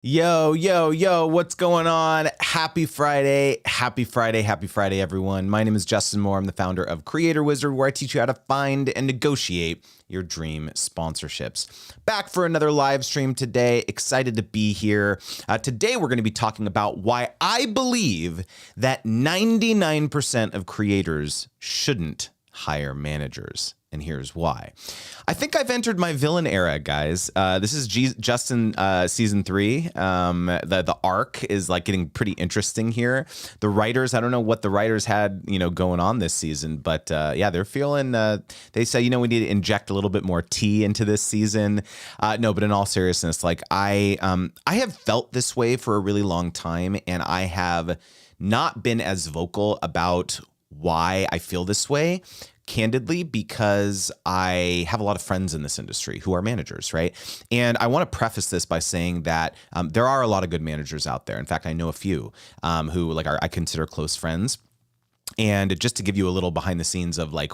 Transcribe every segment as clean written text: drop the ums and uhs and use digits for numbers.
Yo, yo, yo, what's going on? Happy Friday. Happy Friday. Happy Friday, everyone. My name is Justin Moore. I'm the founder of Creator Wizard, where I teach you how to find and negotiate your dream sponsorships. Back for another live stream today. Excited to be here. Today, we're going to be talking about why I believe that 99% of creators shouldn't hire managers. And here's why. I think I've entered my villain era, guys. This is Justin season 3. The arc is like getting pretty interesting here. The writers, I don't know what the writers had, going on this season, but yeah, they're feeling. They say, we need to inject a little bit more tea into this season. No, but in all seriousness, like I have felt this way for a really long time, and I have not been as vocal about why I feel this way. Candidly, because I have a lot of friends in this industry who are managers, right? And I want to preface this by saying that there are a lot of good managers out there. In fact, I know a few who I consider close friends. And just to give you a little behind the scenes of like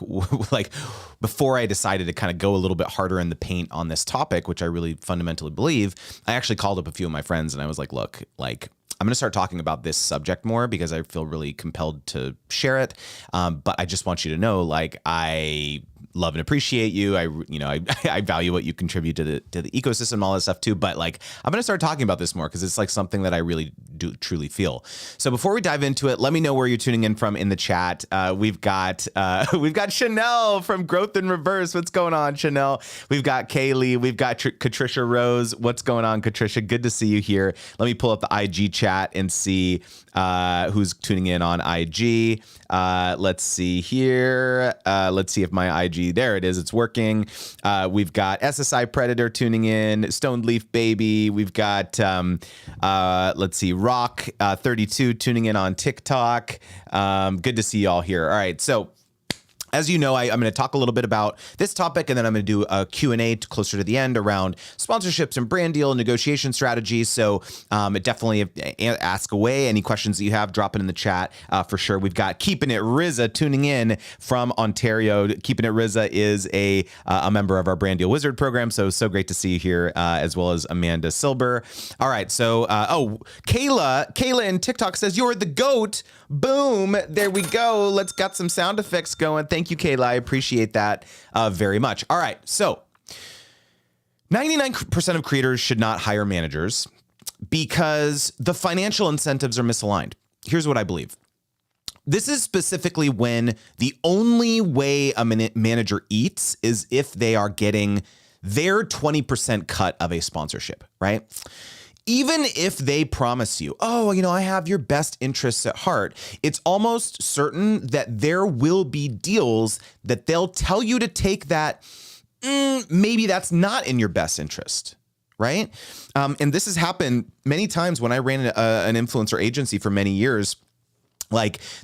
before I decided to kind of go a little bit harder in the paint on this topic, which I really fundamentally believe, I actually called up a few of my friends and I was like, look, I'm going to start talking about this subject more because I feel really compelled to share it. But I just want you to know, I love and appreciate you. I value what you contribute to the ecosystem and all that stuff too. But I'm going to start talking about this more because it's something that I really do truly feel. So before we dive into it, let me know where you're tuning in from in the chat. We've got Chanel from Growth in Reverse. What's going on, Chanel? We've got Kaylee. We've got Katricia Rose. What's going on, Katricia? Good to see you here. Let me pull up the IG chat and see who's tuning in on IG. Let's see here. Let's see if my IG, there it is. It's working. We've got SSI Predator tuning in, Stoned Leaf Baby. We've got, let's see, Rock 32 tuning in on TikTok. Good to see y'all here. All right. So, as you know, I'm going to talk a little bit about this topic, and then I'm going to do a Q&A closer to the end around sponsorships and brand deal negotiation strategies. So definitely ask away. Any questions that you have, drop it in the chat for sure. We've got Keeping It Rizza tuning in from Ontario. Keeping It Rizza is a member of our Brand Deal Wizard program. So great to see you here, as well as Amanda Silber. All right. So, Kayla in TikTok says, "You're the GOAT." Boom. There we go. Let's got some sound effects going. Thank you, Kayla. I appreciate that very much. All right. So 99% of creators should not hire managers because the financial incentives are misaligned. Here's what I believe. This is specifically when the only way a manager eats is if they are getting their 20% cut of a sponsorship, right? Even if they promise you, I have your best interests at heart, it's almost certain that there will be deals that they'll tell you to take that maybe that's not in your best interest, right? And this has happened many times when I ran an influencer agency for many years.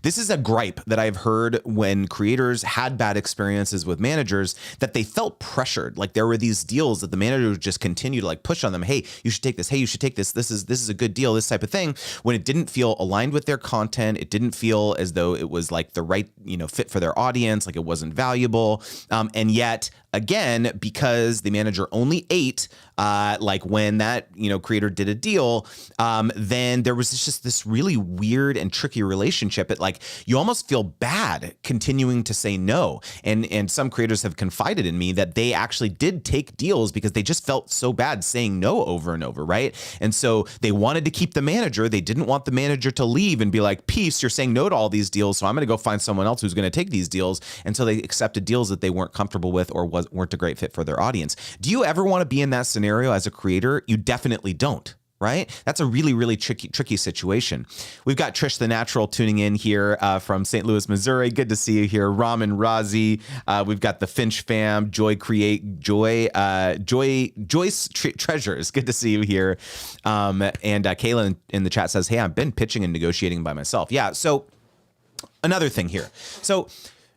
This is a gripe that I've heard when creators had bad experiences with managers, that they felt pressured. There were these deals that the manager would just continue to push on them. Hey, you should take this. Hey, you should take this. This is a good deal, this type of thing, when it didn't feel aligned with their content. It didn't feel as though it was the right, fit for their audience. It wasn't valuable. And yet again, because the manager only ate, when that, creator did a deal, then there was just this really weird and tricky relationship. You almost feel bad continuing to say no. And some creators have confided in me that they actually did take deals because they just felt so bad saying no over and over, right? And so they wanted to keep the manager. They didn't want the manager to leave and be like, peace, you're saying no to all these deals, so I'm going to go find someone else who's going to take these deals. And so they accepted deals that they weren't comfortable with or weren't a great fit for their audience. Do you ever want to be in that scenario as a creator? You definitely don't. Right? That's a really, really tricky situation. We've got Trish the Natural tuning in here from St. Louis, Missouri. Good to see you here. Ramen Razi. We've got the Finch fam. Joyce Treasures. Good to see you here. And Kayla in the chat says, "Hey, I've been pitching and negotiating by myself." Yeah. So another thing here. So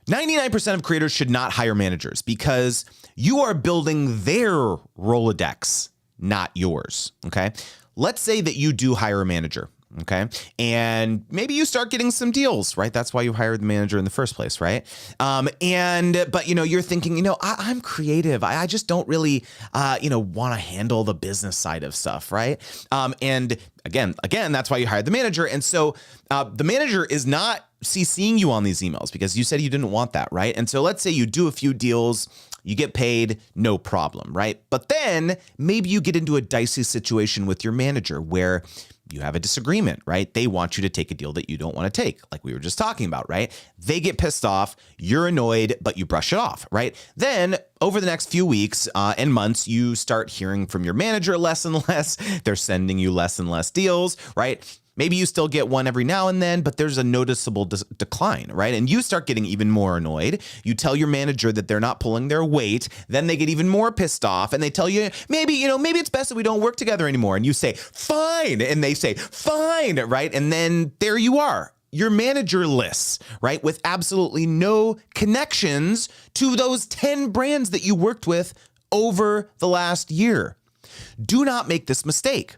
99% of creators should not hire managers because you are building their Rolodex, not yours. Okay. Let's say that you do hire a manager. Okay. And maybe you start getting some deals, right? That's why you hired the manager in the first place, right? But you're thinking, I'm creative. I just don't really, want to handle the business side of stuff, right? And again, that's why you hired the manager. And so the manager is not CCing you on these emails because you said you didn't want that, right? And so let's say you do a few deals, you get paid, no problem, right? But then maybe you get into a dicey situation with your manager where you have a disagreement, right? They want you to take a deal that you don't want to take, like we were just talking about, right? They get pissed off, you're annoyed, but you brush it off, right? Then over the next few weeks and months, you start hearing from your manager less and less. They're sending you less and less deals, right? Maybe you still get one every now and then, but there's a noticeable decline, right? And you start getting even more annoyed. You tell your manager that they're not pulling their weight. Then they get even more pissed off and they tell you, maybe it's best that we don't work together anymore. And you say, fine. And they say, fine, right? And then there you are. Your manager lists, right? With absolutely no connections to those 10 brands that you worked with over the last year. Do not make this mistake.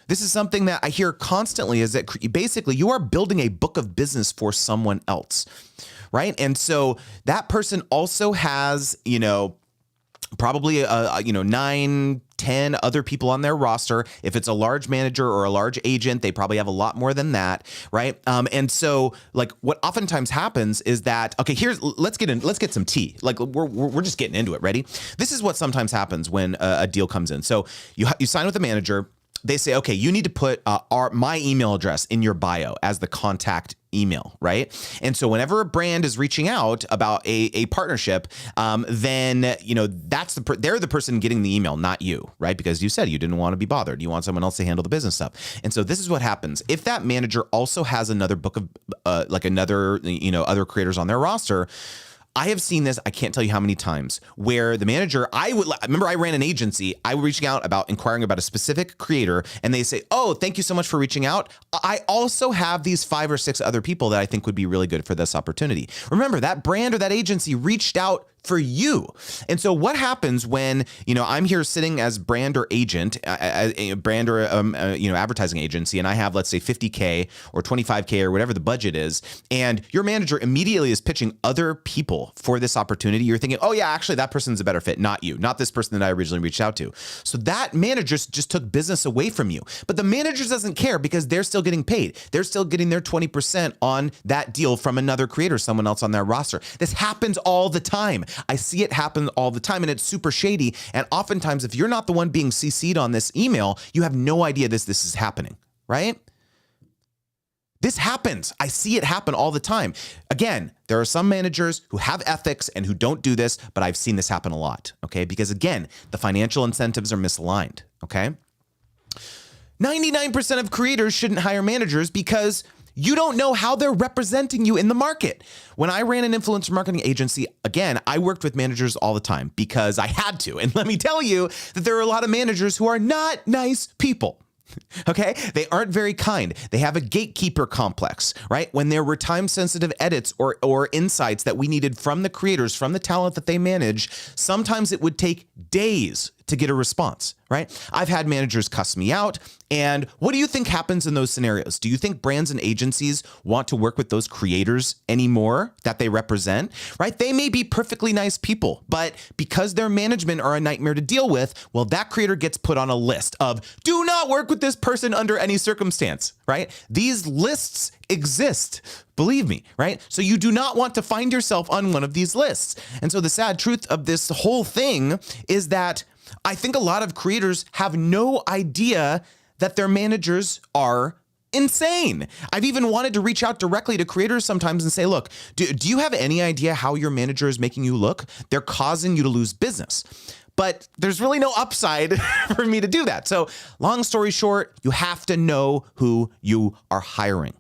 This is something that I hear constantly is that basically you are building a book of business for someone else, right? And so that person also has, probably 9, 10 other people on their roster. If it's a large manager or a large agent, they probably have a lot more than that, right? And so like what oftentimes happens is that, okay, let's get some tea. Like we're just getting into it. Ready? This is what sometimes happens when a deal comes in. So you sign with the manager. They say, okay, you need to put my email address in your bio as the contact email, right? And so whenever a brand is reaching out about a partnership, then they're the person getting the email, not you, right? Because you said you didn't want to be bothered. You want someone else to handle the business stuff. And so this is what happens. If that manager also has another book of other creators on their roster, I have seen this, I can't tell you how many times, where the manager, I remember I ran an agency, I was reaching out about inquiring about a specific creator, and they say, oh, thank you so much for reaching out. I also have these 5 or 6 other people that I think would be really good for this opportunity. Remember, that brand or that agency reached out for you. And so what happens when, I'm here sitting as brand or agent, a brand or, advertising agency, and I have, let's say 50K or 25K or whatever the budget is, and your manager immediately is pitching other people for this opportunity. You're thinking, oh yeah, actually that person's a better fit, not you, not this person that I originally reached out to. So that manager just took business away from you. But the manager doesn't care because they're still getting paid. They're still getting their 20% on that deal from another creator, someone else on their roster. This happens all the time. I see it happen all the time, and it's super shady. And oftentimes, if you're not the one being CC'd on this email, you have no idea this is happening, right? This happens. I see it happen all the time. Again, there are some managers who have ethics and who don't do this, but I've seen this happen a lot, okay? Because again, the financial incentives are misaligned, okay? 99% of creators shouldn't hire managers because you don't know how they're representing you in the market. When I ran an influencer marketing agency, again, I worked with managers all the time because I had to. And let me tell you that there are a lot of managers who are not nice people. Okay, they aren't very kind. They have a gatekeeper complex, right? When there were time-sensitive edits or insights that we needed from the creators, from the talent that they manage, sometimes it would take days to get a response, right? I've had managers cuss me out. And what do you think happens in those scenarios? Do you think brands and agencies want to work with those creators anymore that they represent, right? They may be perfectly nice people, but because their management are a nightmare to deal with, well, that creator gets put on a list of do not work with this person under any circumstance, right? These lists exist. Believe me, right? So you do not want to find yourself on one of these lists. And so the sad truth of this whole thing is that I think a lot of creators have no idea that their managers are insane. I've even wanted to reach out directly to creators sometimes and say, look, do you have any idea how your manager is making you look? They're causing you to lose business. But there's really no upside for me to do that. So long story short, you have to know who you are hiring.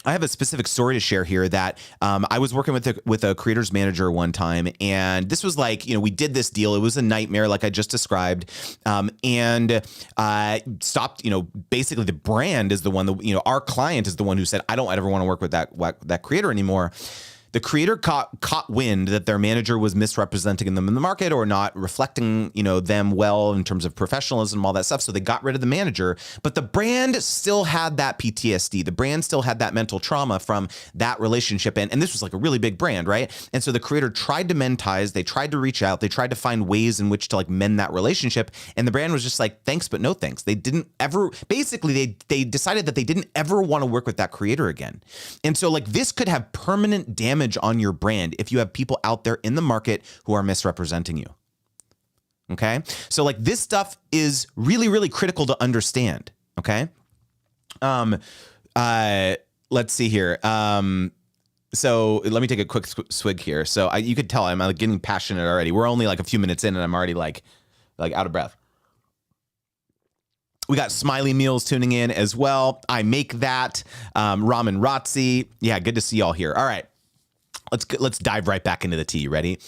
I have a specific story to share here that I was working with a creator's manager one time, and this was like, we did this deal. It was a nightmare, like I just described, and stopped. Basically, the brand is the one that our client is the one who said, I don't ever want to work with that creator anymore. the creator caught wind that their manager was misrepresenting them in the market or not reflecting, them well in terms of professionalism, all that stuff. So they got rid of the manager, but the brand still had that PTSD. The brand still had that mental trauma from that relationship. And this was like a really big brand, right? And so the creator tried to mend ties. They tried to reach out. They tried to find ways in which to like mend that relationship. And the brand was just like, thanks, but no thanks. They didn't ever, basically they decided that they didn't ever want to work with that creator again. And so like this could have permanent damage on your brand if you have people out there in the market who are misrepresenting you. Okay. So like this stuff is really, really critical to understand. Okay. Let's see here. So let me take a quick swig here. So you could tell I'm like getting passionate already. We're only like a few minutes in and I'm already like out of breath. We got Smiley Meals tuning in as well. I make that. Ramen Ratzi. Yeah, good to see y'all here. All right, let's dive right back into the tea. Ready?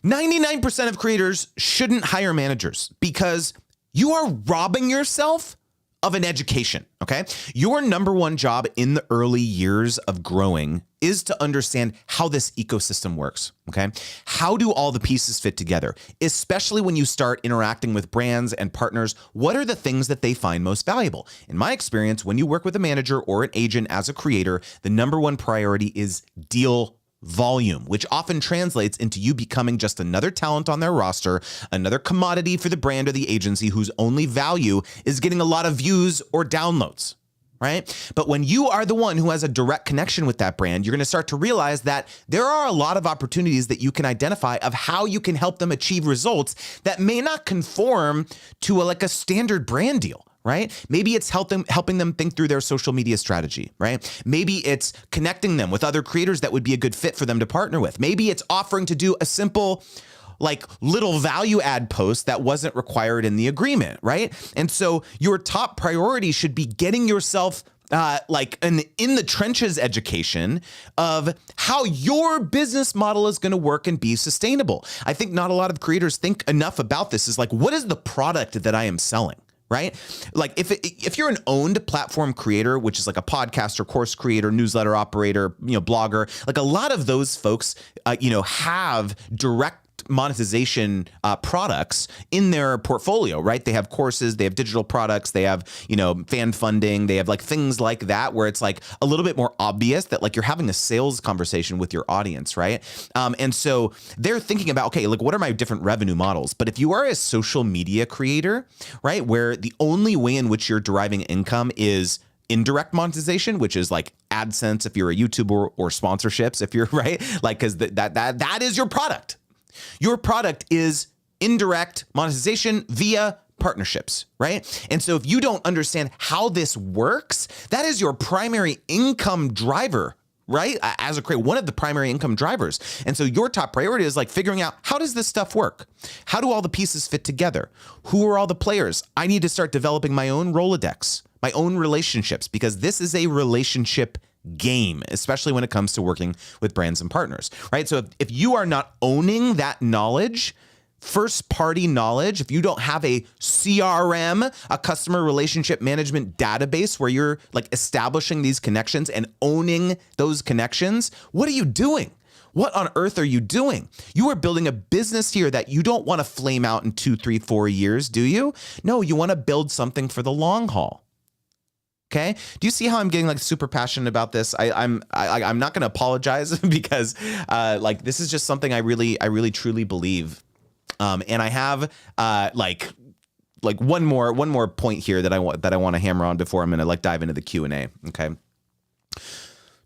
99% of creators shouldn't hire managers because you are robbing yourself of an education, okay? Your number one job in the early years of growing is to understand how this ecosystem works, okay? How do all the pieces fit together? Especially when you start interacting with brands and partners, what are the things that they find most valuable? In my experience, when you work with a manager or an agent as a creator, the number one priority is deal volume, which often translates into you becoming just another talent on their roster, another commodity for the brand or the agency whose only value is getting a lot of views or downloads, right? But when you are the one who has a direct connection with that brand, you're going to start to realize that there are a lot of opportunities that you can identify of how you can help them achieve results that may not conform to a standard brand deal. Right? Maybe it's helping them think through their social media strategy, right? Maybe it's connecting them with other creators that would be a good fit for them to partner with. Maybe it's offering to do a simple little value add post that wasn't required in the agreement, right? And so your top priority should be getting yourself an in the trenches education of how your business model is going to work and be sustainable. I think not a lot of creators think enough about this is what is the product that I am selling? Right? If you're an owned platform creator, which is like a podcaster, course creator, newsletter operator, blogger, a lot of those folks, have direct monetization products in their portfolio, right? They have courses, they have digital products, they have, fan funding, they have things like that where it's a little bit more obvious that you're having a sales conversation with your audience, right? And so they're thinking about, okay, what are my different revenue models? But if you are a social media creator, right, where the only way in which you're deriving income is indirect monetization, which is AdSense if you're a YouTuber or sponsorships if you're right, because that is your product. Your product is indirect monetization via partnerships, right? And so if you don't understand how this works, that is your primary income driver, right? As a creator, one of the primary income drivers. And so your top priority is figuring out, how does this stuff work? How do all the pieces fit together? Who are all the players? I need to start developing my own Rolodex, my own relationships, because this is a relationship game, especially when it comes to working with brands and partners, right? So if you are not owning that knowledge, first party knowledge, if you don't have a CRM, a customer relationship management database where you're establishing these connections and owning those connections, what are you doing? What on earth are you doing? You are building a business here that you don't want to flame out in 2, 3, 4 years, do you? No, you want to build something for the long haul. Okay. Do you see how I'm getting super passionate about this? I'm not going to apologize because this is just something I really truly believe. And I have one more point here that I want to hammer on before I'm going to dive into the Q&A. Okay.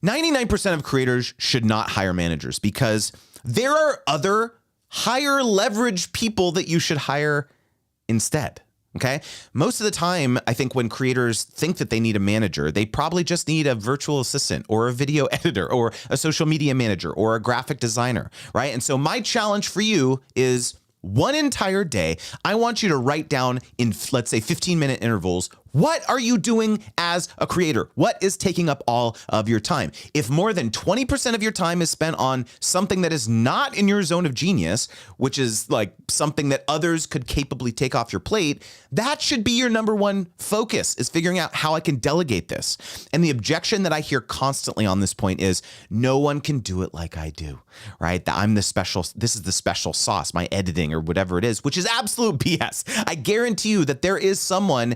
99% of creators should not hire managers because there are other higher leverage people that you should hire instead. Okay. Most of the time, I think when creators think that they need a manager, they probably just need a virtual assistant or a video editor or a social media manager or a graphic designer. Right. And so my challenge for you is one entire day, I want you to write down in, let's say, 15-minute intervals, what are you doing as a creator? What is taking up all of your time? If more than 20% of your time is spent on something that is not in your zone of genius, which is like something that others could capably take off your plate, that should be your number one focus, is figuring out how I can delegate this. And the objection that I hear constantly on this point is no one can do it like I do, right? This is the special sauce, my editing or whatever it is, which is absolute BS. I guarantee you that there is someone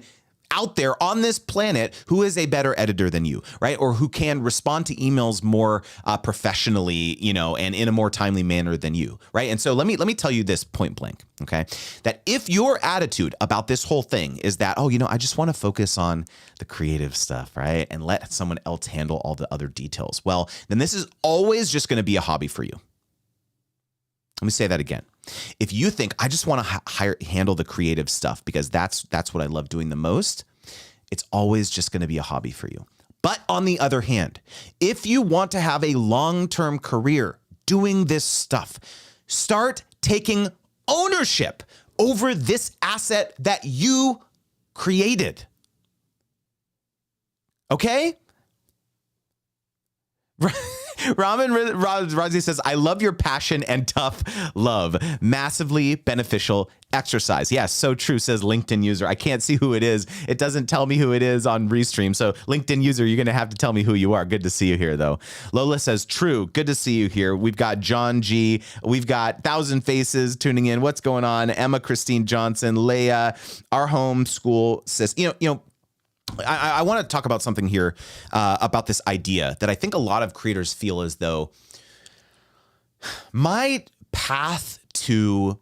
out there on this planet who is a better editor than you, right? Or who can respond to emails more professionally, and in a more timely manner than you, right? And so let me tell you this point blank, okay? That if your attitude about this whole thing is that, I just want to focus on the creative stuff, right? And let someone else handle all the other details. Well, then this is always just going to be a hobby for you. Let me say that again. If you think I just want to handle the creative stuff because that's what I love doing the most, it's always just going to be a hobby for you. But on the other hand, if you want to have a long-term career doing this stuff, start taking ownership over this asset that you created. Okay? Raman Razi says, I love your passion and tough love. Massively beneficial exercise. Yes, so true, says LinkedIn user. I can't see who it is. It doesn't tell me who it is on Restream. So LinkedIn user, you're going to have to tell me who you are. Good to see you here, though. Lola says, true. Good to see you here. We've got John G. We've got 1,000 Faces tuning in. What's going on? Emma Christine Johnson, Leah, our home school sis. I want to talk about something here about this idea that I think a lot of creators feel as though my path to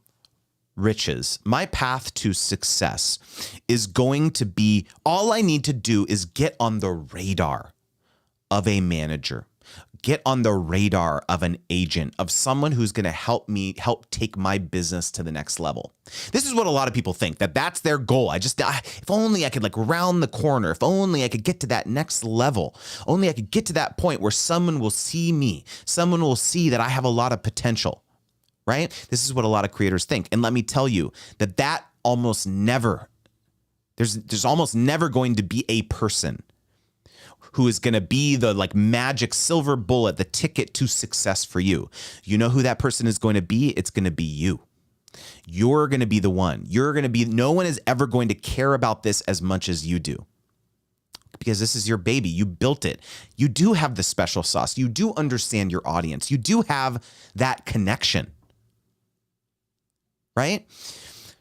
riches, my path to success is going to be, all I need to do is get on the radar of a manager, get on the radar of an agent, of someone who's going to help take my business to the next level. This is what a lot of people think, that's their goal. If only I could round the corner, if only I could get to that next level, only I could get to that point where someone will see me, someone will see that I have a lot of potential, right? This is what a lot of creators think. And let me tell you that almost never, there's almost never going to be a person who is going to be the magic silver bullet, the ticket to success for you. You know who that person is going to be? It's going to be you. You're going to be the one. No one is ever going to care about this as much as you do. Because this is your baby. You built it. You do have the special sauce. You do understand your audience. You do have that connection. Right?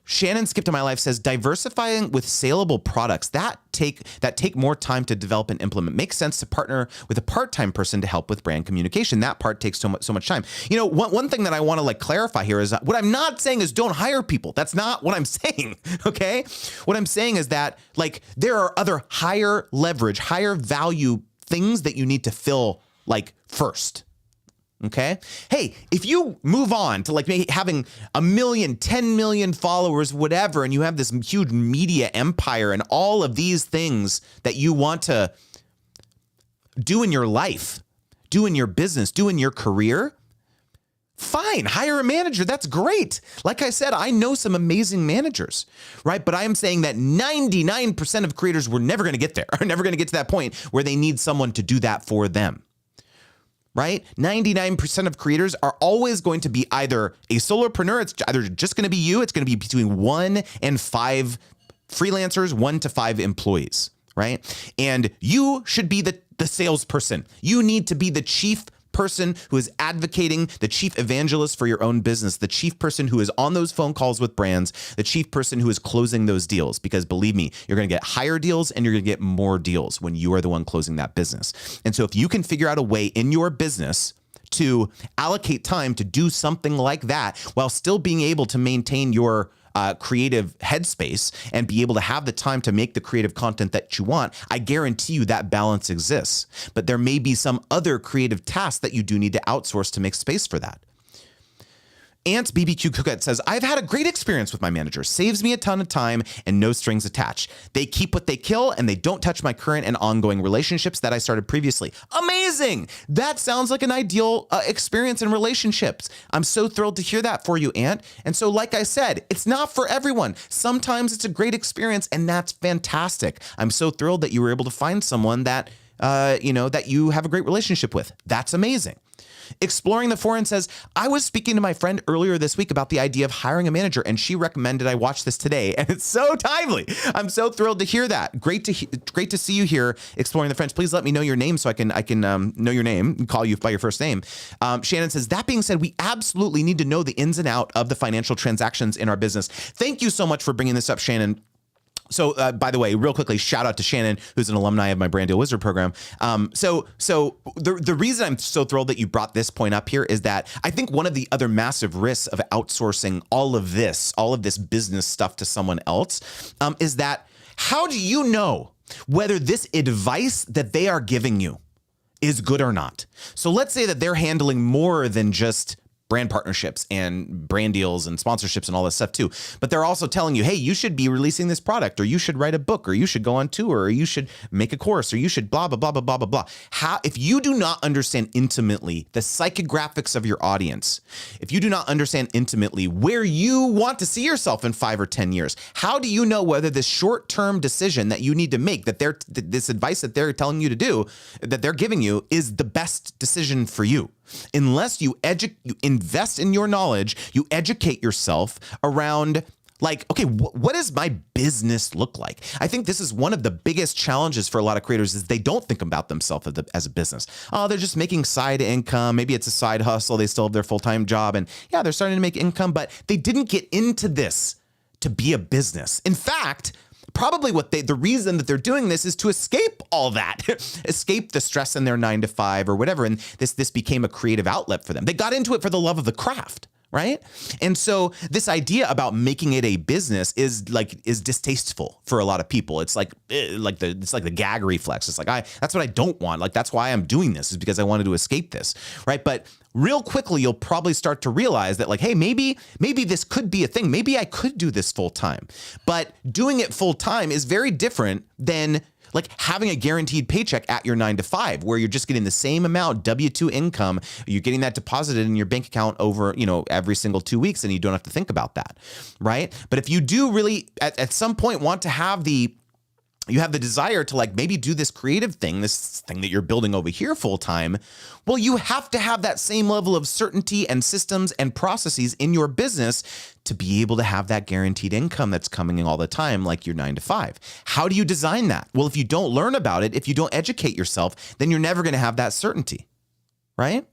Shannon Skip to My Life says, diversifying with saleable products that take more time to develop and implement. Makes sense to partner with a part-time person to help with brand communication. That part takes so much time. One thing that I want to clarify here is what I'm not saying is don't hire people. That's not what I'm saying. Okay. What I'm saying is that there are other higher leverage, higher value things that you need to fill first. Okay. Hey, if you move on to maybe having 1 million, 10 million followers, whatever, and you have this huge media empire and all of these things that you want to do in your life, do in your business, do in your career, fine, hire a manager. That's great. Like I said, I know some amazing managers, right? But I am saying that 99% of creators were never going to get there, are never going to get to that point where they need someone to do that for them. Right? 99% of creators are always going to be either a solopreneur. It's either just going to be you. It's going to be between 1 and 5 freelancers, 1 to 5 employees. Right? And you should be the salesperson. You need to be the chief person who is advocating, the chief evangelist for your own business, the chief person who is on those phone calls with brands, the chief person who is closing those deals. Because believe me, you're going to get higher deals and you're going to get more deals when you are the one closing that business. And so if you can figure out a way in your business to allocate time to do something like that while still being able to maintain your creative headspace and be able to have the time to make the creative content that you want, I guarantee you that balance exists. But there may be some other creative tasks that you do need to outsource to make space for that. Aunt's BBQ Cookette says, I've had a great experience with my manager. Saves me a ton of time and no strings attached. They keep what they kill and they don't touch my current and ongoing relationships that I started previously. Amazing. That sounds like an ideal experience in relationships. I'm so thrilled to hear that for you, Aunt. And so, like I said, it's not for everyone. Sometimes it's a great experience and that's fantastic. I'm so thrilled that you were able to find someone that, that you have a great relationship with. That's amazing. Exploring the Foreign says, I was speaking to my friend earlier this week about the idea of hiring a manager, and she recommended I watch this today. And it's so timely. I'm so thrilled to hear that. Great to see you here, Exploring the French. Please let me know your name so I can know your name and call you by your first name. Shannon says, that being said, we absolutely need to know the ins and out of the financial transactions in our business. Thank you so much for bringing this up, Shannon. So, by the way, real quickly, shout out to Shannon, who's an alumni of my Brand Deal Wizard program. So the reason I'm so thrilled that you brought this point up here is that I think one of the other massive risks of outsourcing all of this business stuff to someone else, is that how do you know whether this advice that they are giving you is good or not? So let's say that they're handling more than just brand partnerships and brand deals and sponsorships and all this stuff too. But they're also telling you, hey, you should be releasing this product, or you should write a book, or you should go on tour, or you should make a course, or you should blah, blah, blah, blah, blah, blah, blah. If you do not understand intimately the psychographics of your audience, if you do not understand intimately where you want to see yourself in 5 or 10 years, how do you know whether this short-term decision that you need to make, that this advice that they're telling you to do, that they're giving you, is the best decision for you? Unless you invest in your knowledge, you educate yourself around, like, okay, what does my business look like? I think this is one of the biggest challenges for a lot of creators, is they don't think about themselves as a business. Oh, they're just making side income. Maybe it's a side hustle. They still have their full-time job, and yeah, they're starting to make income, but they didn't get into this to be a business. In fact, probably the reason that they're doing this is to escape all that, escape the stress in their 9 to 5 or whatever. And this became a creative outlet for them. They got into it for the love of the craft, right? And so this idea about making it a business is distasteful for a lot of people. It's like the gag reflex. It's like, that's what I don't want. Like, that's why I'm doing this, is because I wanted to escape this, right? But real quickly, you'll probably start to realize that, like, hey, maybe this could be a thing. Maybe I could do this full time. But doing it full time is very different than like having a guaranteed paycheck at your 9 to 5, where you're just getting the same amount, W-2 income. You're getting that deposited in your bank account over, every single 2 weeks, and you don't have to think about that, right? But if you do really at some point want to have you have the desire to, like, maybe do this creative thing, this thing that you're building over here full time, well, you have to have that same level of certainty and systems and processes in your business to be able to have that guaranteed income that's coming in all the time, like your 9 to 5. How do you design that? Well, if you don't learn about it, if you don't educate yourself, then you're never going to have that certainty, right?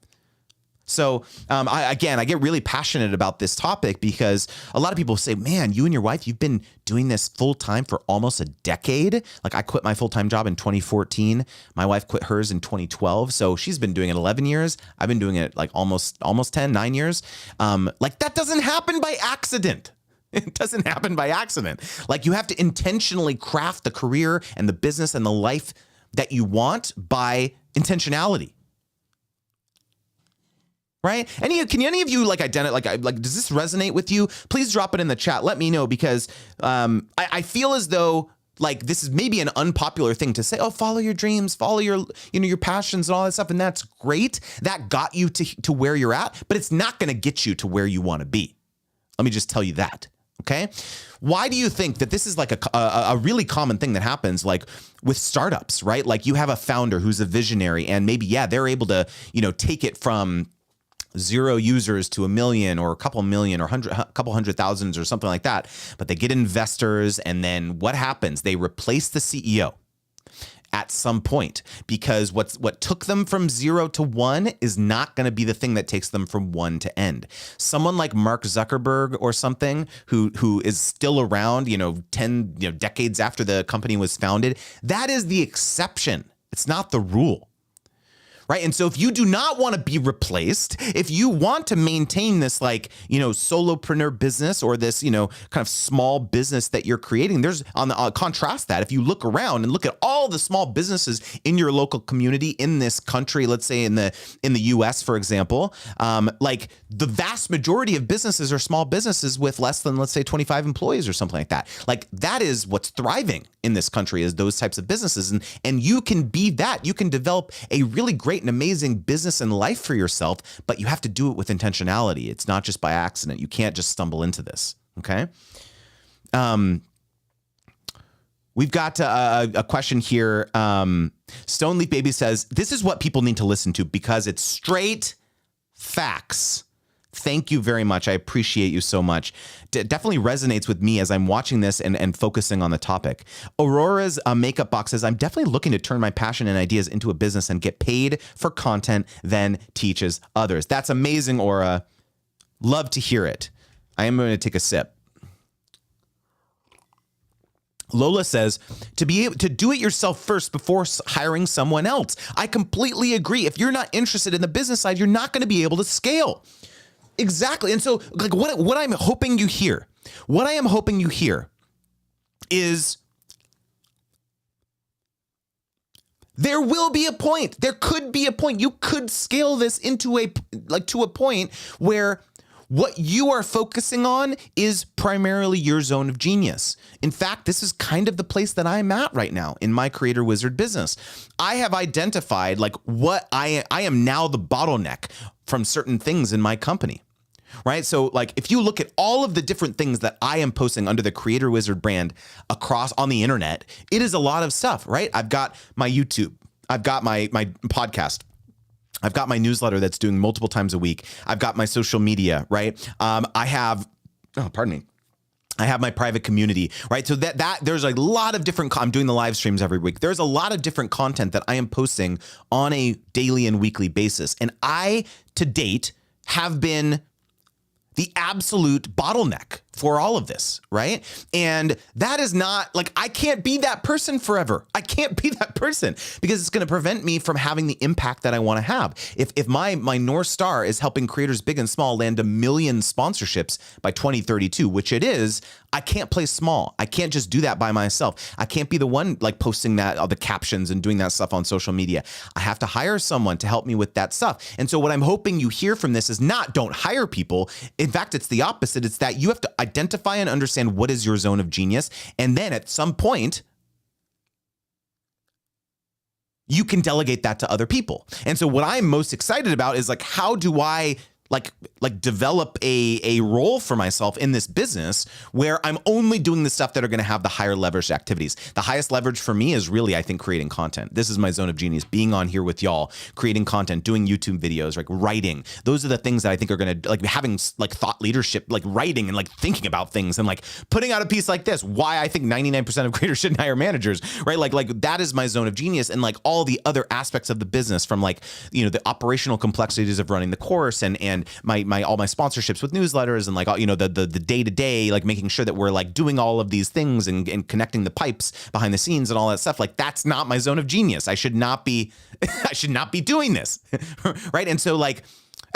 So I get really passionate about this topic because a lot of people say, man, you and your wife, you've been doing this full time for almost a decade. Like, I quit my full-time job in 2014. My wife quit hers in 2012. So she's been doing it 11 years. I've been doing it like almost 9 years. Like, that doesn't happen by accident. It doesn't happen by accident. Like, you have to intentionally craft the career and the business and the life that you want by intentionality. Right? Can any of you identify, does this resonate with you? Please drop it in the chat. Let me know, because I feel as though, like, this is maybe an unpopular thing to say. Oh, follow your dreams, follow your passions and all that stuff. And that's great. That got you to where you're at, but it's not going to get you to where you want to be. Let me just tell you that. Okay. Why do you think that this is like a really common thing that happens, like with startups, right? Like, you have a founder who's a visionary, and maybe, they're able to, take it from 0 users to 1 million or a couple million or a couple hundred thousands or something like that. But they get investors, and then what happens? They replace the CEO at some point, because what took them from 0 to 1 is not going to be the thing that takes them from 1 to end. Someone like Mark Zuckerberg or something who is still around, 10 decades after the company was founded, that is the exception. It's not the rule. right? And so if you do not want to be replaced, if you want to maintain this like, solopreneur business or this, kind of small business that you're creating, there's contrast that. If you look around and look at all the small businesses in your local community in this country, let's say in the US, for example, like the vast majority of businesses are small businesses with less than, let's say, 25 employees or something like that. Like that is what's thriving in this country, is those types of businesses. And you can be that. You can develop a really great and amazing business and life for yourself, but you have to do it with intentionality. It's not just by accident. You can't just stumble into this. Okay. We've got a question here. Stone Leaf Baby says, this is what people need to listen to because it's straight facts. Thank you very much. I appreciate you so much. Definitely resonates with me as I'm watching this and focusing on the topic. Aurora's makeup box says, I'm definitely looking to turn my passion and ideas into a business and get paid for content, then teaches others. That's amazing, Aura. Love to hear it. I am going to take a sip. Lola says, to be able to do it yourself first before hiring someone else. I completely agree. If you're not interested in the business side, you're not going to be able to scale. Exactly. And so like what I'm hoping you hear, is there will be a point. There could be a point. You could scale this into to a point where what you are focusing on is primarily your zone of genius. In fact, this is kind of the place that I'm at right now in my Creator Wizard business. I have identified like what I am now the bottleneck from certain things in my company. Right. So like if you look at all of the different things that I am posting under the Creator Wizard brand across on the internet, it is a lot of stuff. Right. I've got my YouTube. I've got my podcast. I've got my newsletter that's doing multiple times a week. I've got my social media. Right. I have my private community, right? So that there's a lot of different, I'm doing the live streams every week. There's a lot of different content that I am posting on a daily and weekly basis. And I, to date, have been the absolute bottleneck for all of this, right? And that is not like, I can't be that person forever. I can't be that person because it's going to prevent me from having the impact that I want to have. If my North Star is helping creators big and small land 1 million sponsorships by 2032, which it is, I can't play small. I can't just do that by myself. I can't be the one like posting that, all the captions and doing that stuff on social media. I have to hire someone to help me with that stuff. And so what I'm hoping you hear from this is not don't hire people. In fact, it's the opposite. It's that you have to identify and understand what is your zone of genius. And then at some point, you can delegate that to other people. And so what I'm most excited about is like, how do I like develop a role for myself in this business where I'm only doing the stuff that are going to have the higher leverage activities. The highest leverage for me is really, I think, creating content. This is my zone of genius, being on here with y'all, creating content, doing YouTube videos, like writing. Those are the things that I think are going to like having like thought leadership, like writing and like thinking about things and like putting out a piece like this. Why I think 99% of creators shouldn't hire managers, right? Like that is my zone of genius. And like all the other aspects of the business from like, the operational complexities of running the course and my all my sponsorships with newsletters and like the day-to-day, like making sure that we're like doing all of these things and connecting the pipes behind the scenes and all that stuff. Like that's not my zone of genius. I should not be doing this. Right. And so like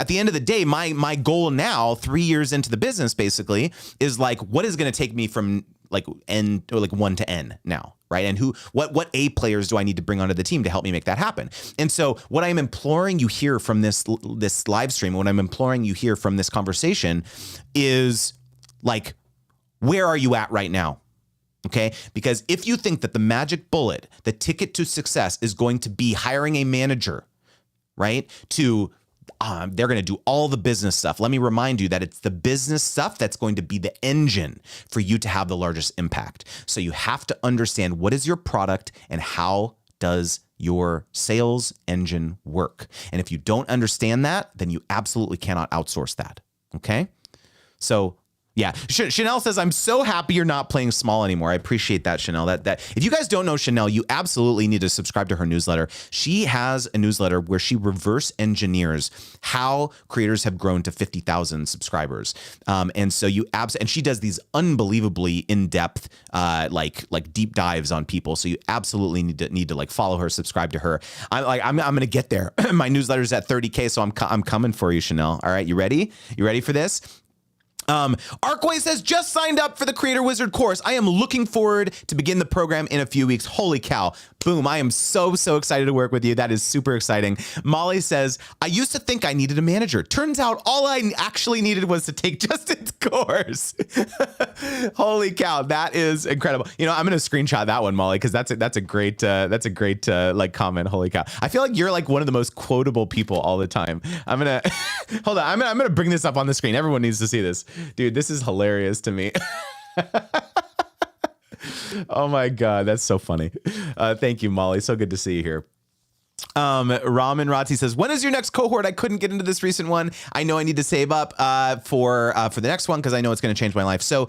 at the end of the day, my goal now, 3 years into the business basically, is like what is going to take me from like N or like 1 to N now, right? And what A players do I need to bring onto the team to help me make that happen? And so what I'm imploring you here from this live stream, what I'm imploring you here from this conversation is like, where are you at right now? Okay. Because if you think that the magic bullet, the ticket to success is going to be hiring a manager, right? They're going to do all the business stuff. Let me remind you that it's the business stuff that's going to be the engine for you to have the largest impact. So you have to understand what is your product and how does your sales engine work. And if you don't understand that, then you absolutely cannot outsource that. Okay. So Yeah. Chanel says, I'm so happy you're not playing small anymore. I appreciate that, Chanel. That if you guys don't know Chanel, you absolutely need to subscribe to her newsletter. She has a newsletter where she reverse engineers how creators have grown to 50,000 subscribers. And so and she does these unbelievably in-depth, like deep dives on people. So you absolutely need to like follow her, subscribe to her. I'm going to get there. My newsletter's at 30K. So I'm coming for you, Chanel. All right. You ready? You ready for this? Arkway says, just signed up for the Creator Wizard course. I am looking forward to begin the program in a few weeks. Holy cow. Boom. I am so excited to work with you. That is super exciting. Molly says, I used to think I needed a manager. Turns out all I actually needed was to take Justin's course. Holy cow. That is incredible. You know, I'm going to screenshot that one, Molly, because that's a great like comment. Holy cow. I feel like you're like one of the most quotable people all the time. I'm going to hold on. I'm going to bring this up on the screen. Everyone needs to see this. Dude, this is hilarious to me. Oh my God, that's so funny. Thank you, Molly. So good to see you here. Ramen Rati says, when is your next cohort? I couldn't get into this recent one. I know I need to save up for the next one because I know it's going to change my life. So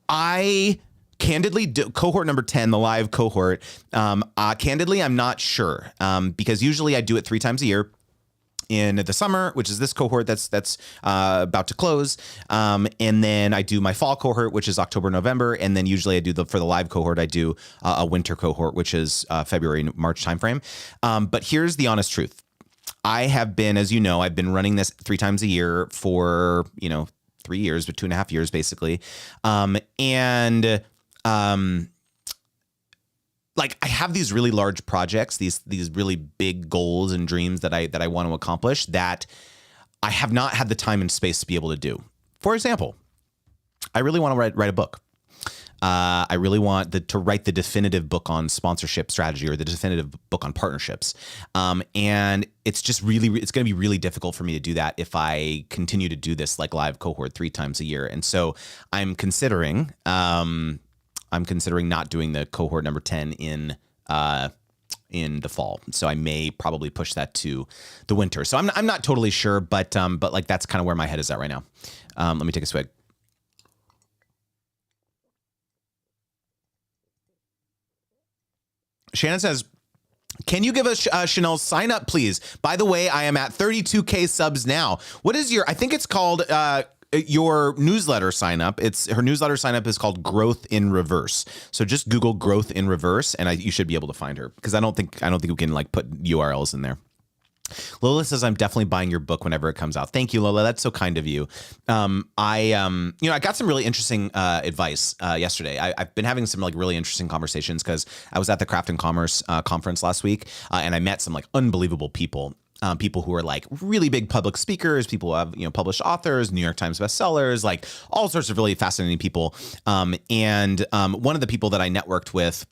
I candidly do cohort number 10, the live cohort. Candidly, I'm not sure because usually I do it 3 times a year. In the summer, which is this cohort that's about to close, and then I do my fall cohort, which is October, November, and then usually I do for the live cohort, I do a winter cohort, which is February, March timeframe. But here's the honest truth: I have been, as you know, I've been running this 3 times a year for 3 years, but 2.5 years basically, like I have these really large projects, these really big goals and dreams that I want to accomplish that I have not had the time and space to be able to do. For example, I really want to write a book. I really want to write the definitive book on sponsorship strategy or the definitive book on partnerships. And it's just it's going to be really difficult for me to do that if I continue to do this like live cohort 3 times a year. And so I'm considering not doing the cohort number 10 in the fall. So I may probably push that to the winter. So I'm not totally sure, but like that's kind of where my head is at right now. Let me take a swig. Shannon says, can you give us Chanel's sign up, please? By the way, I am at 32K subs now. What is I think it's called your newsletter sign up. Her newsletter sign up is called Growth in Reverse. So just Google Growth in Reverse and you should be able to find her because I don't think we can like put URLs in there. Lola says, I'm definitely buying your book whenever it comes out. Thank you, Lola. That's so kind of you. I got some really interesting advice yesterday. I've been having some like really interesting conversations because I was at the Craft and Commerce conference last week and I met some like unbelievable people. People who are like really big public speakers, people who have, published authors, New York Times bestsellers, like all sorts of really fascinating people. And one of the people that I networked with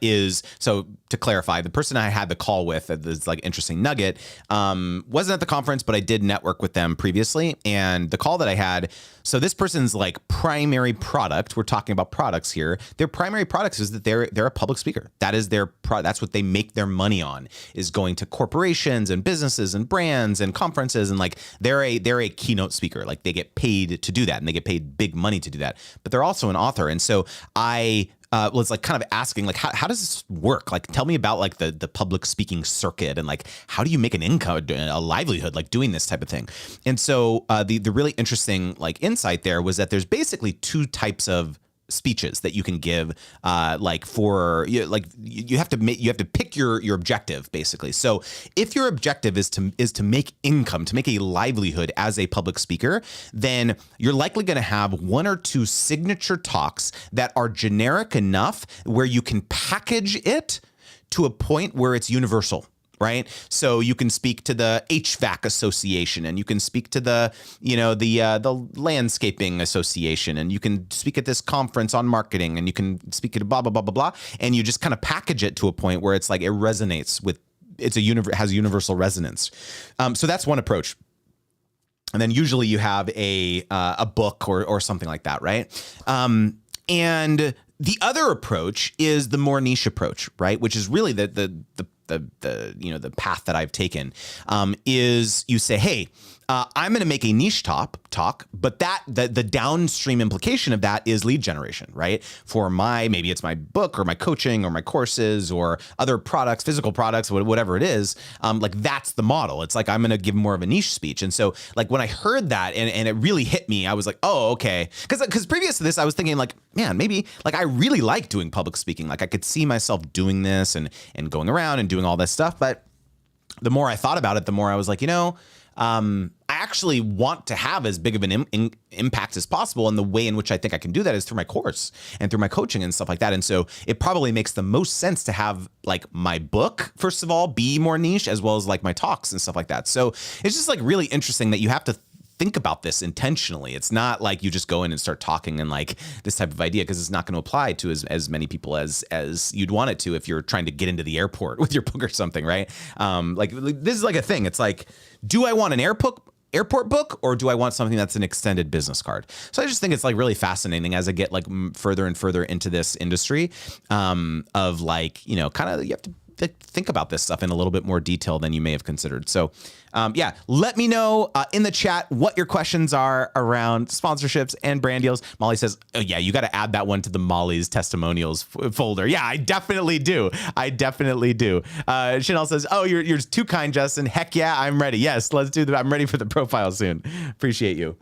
is, so to clarify, the person I had the call with, this like interesting nugget, wasn't at the conference, but I did network with them previously. And the call that I had, so this person's like primary product, we're talking about products here. Their primary products is that they're a public speaker. That is that's what they make their money on, is going to corporations and businesses and brands and conferences. And like, they're a keynote speaker. Like they get paid to do that and they get paid big money to do that, but they're also an author. And so I was like kind of asking like, how does this work? Like, tell me about like the public speaking circuit and like, how do you make an income, a livelihood, like doing this type of thing? And so the really interesting like insight there was that there's basically 2 types of speeches that you can give you have to pick your objective basically. So if your objective is to make income, to make a livelihood as a public speaker, then you're likely going to have 1 or 2 signature talks that are generic enough where you can package it to a point where it's universal. Right. So you can speak to the HVAC association and you can speak to the landscaping association and you can speak at this conference on marketing and you can speak at blah, blah, blah, blah, blah. And you just kind of package it to a point where it's like it resonates with has universal resonance. So that's one approach. And then usually you have a book or something like that. Right. And the other approach is the more niche approach. Right. Which is really the path that I've taken, is you say, hey, I'm going to make a niche talk, but the downstream implication of that is lead generation, right? For maybe it's my book or my coaching or my courses or other products, physical products, whatever it is. Like that's the model. It's like I'm going to give more of a niche speech. And so like when I heard that and it really hit me, I was like, oh, okay. Because previous to this, I was thinking like, man, maybe like I really like doing public speaking. Like I could see myself doing this and going around and doing all this stuff. But the more I thought about it, the more I was like, I actually want to have as big of an impact as possible. And the way in which I think I can do that is through my course and through my coaching and stuff like that. And so it probably makes the most sense to have like my book, first of all, be more niche, as well as like my talks and stuff like that. So it's just like really interesting that you have to think about this intentionally. It's not like you just go in and start talking and like this type of idea, because it's not going to apply to as many people as you'd want it to if you're trying to get into the airport with your book or something, right? Like this is like a thing. It's like, do I want an airport book, or do I want something that's an extended business card? So I just think it's like really fascinating as I get like further and further into this industry of like, kind of you have to think about this stuff in a little bit more detail than you may have considered. So yeah, let me know in the chat what your questions are around sponsorships and brand deals. Molly says, oh yeah, you got to add that one to the Molly's testimonials folder. Yeah, I definitely do. Chanel says, oh, you're too kind, Justin. Heck yeah, I'm ready. Yes, let's do that. I'm ready for the profile soon. Appreciate you.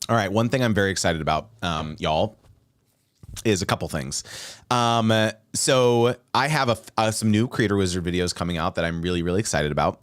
All right, one thing I'm very excited about, y'all, is a couple things. So I have some new Creator Wizard videos coming out that I'm really, really excited about.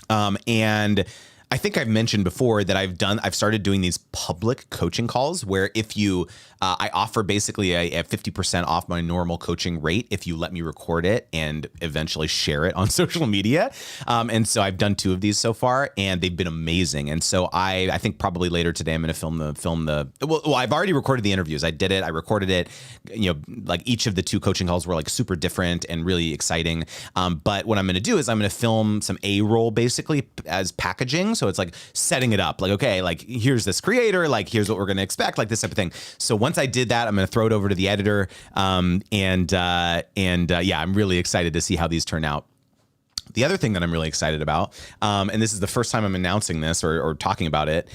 And I think I've mentioned before that I've started doing these public coaching calls where if you, I offer basically a 50% off my normal coaching rate if you let me record it and eventually share it on social media. And so I've done 2 of these so far, and they've been amazing. And so I think probably later today I'm going to film the. Well, I've already recorded the interviews. I did it. I recorded it. Like each of the 2 coaching calls were like super different and really exciting. But what I'm going to do is I'm going to film some A-roll basically as packaging. So it's like setting it up, like, okay, like here's this creator, like here's what we're going to expect, like this type of thing. So once I did that, I'm going to throw it over to the editor. Yeah, I'm really excited to see how these turn out. The other thing that I'm really excited about, and this is the first time I'm announcing this or talking about it,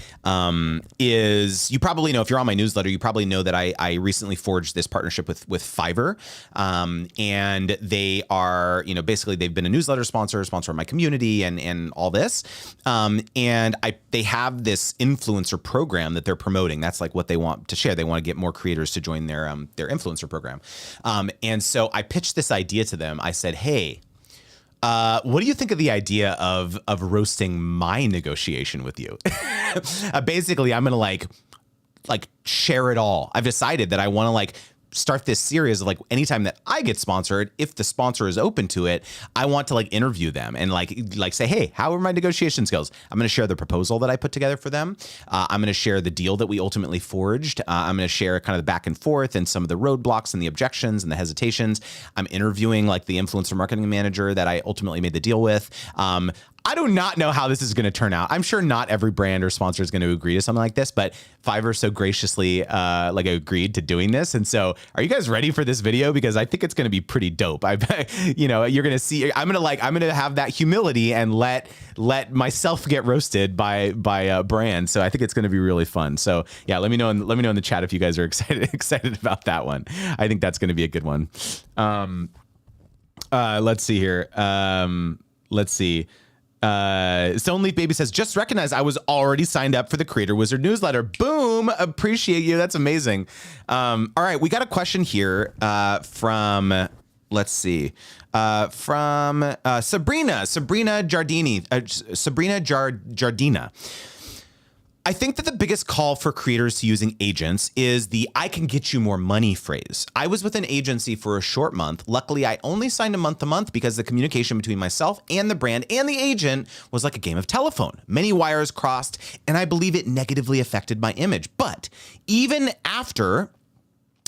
is you probably know, if you're on my newsletter, you probably know that I recently forged this partnership with Fiverr. And they are, basically they've been a newsletter sponsor of my community and all this. And they have this influencer program that they're promoting. That's like what they want to share. They want to get more creators to join their influencer program. And so I pitched this idea to them. I said, hey, what do you think of the idea of roasting my negotiation with you? Basically, I'm going to like share it all. I've decided that I want to start this series of like anytime that I get sponsored, if the sponsor is open to it, I want to like interview them and like say, hey, how are my negotiation skills? I'm going to share the proposal that I put together for them. I'm going to share the deal that we ultimately forged. I'm going to share kind of the back and forth and some of the roadblocks and the objections and the hesitations. I'm interviewing like the influencer marketing manager that I ultimately made the deal with. I do not know how this is going to turn out. I'm sure not every brand or sponsor is going to agree to something like this, but Fiverr so graciously agreed to doing this. And so are you guys ready for this video? Because I think it's going to be pretty dope. You're going to see, I'm going to have that humility and let myself get roasted by a brand. So I think it's going to be really fun. So yeah, let me know in the chat if you guys are excited about that one. I think that's going to be a good one. Let's see here. Let's see. Stone Leaf Baby says, just recognize I was already signed up for the Creator Wizard newsletter. Boom. Appreciate you. That's amazing. All right. We got a question here from, let's see, from Sabrina Jardina. I think that the biggest call for creators to using agents is the "I can get you more money" phrase. I was with an agency for a short month. Luckily, I only signed a month to month because the communication between myself and the brand and the agent was like a game of telephone. Many wires crossed, and I believe it negatively affected my image. But even after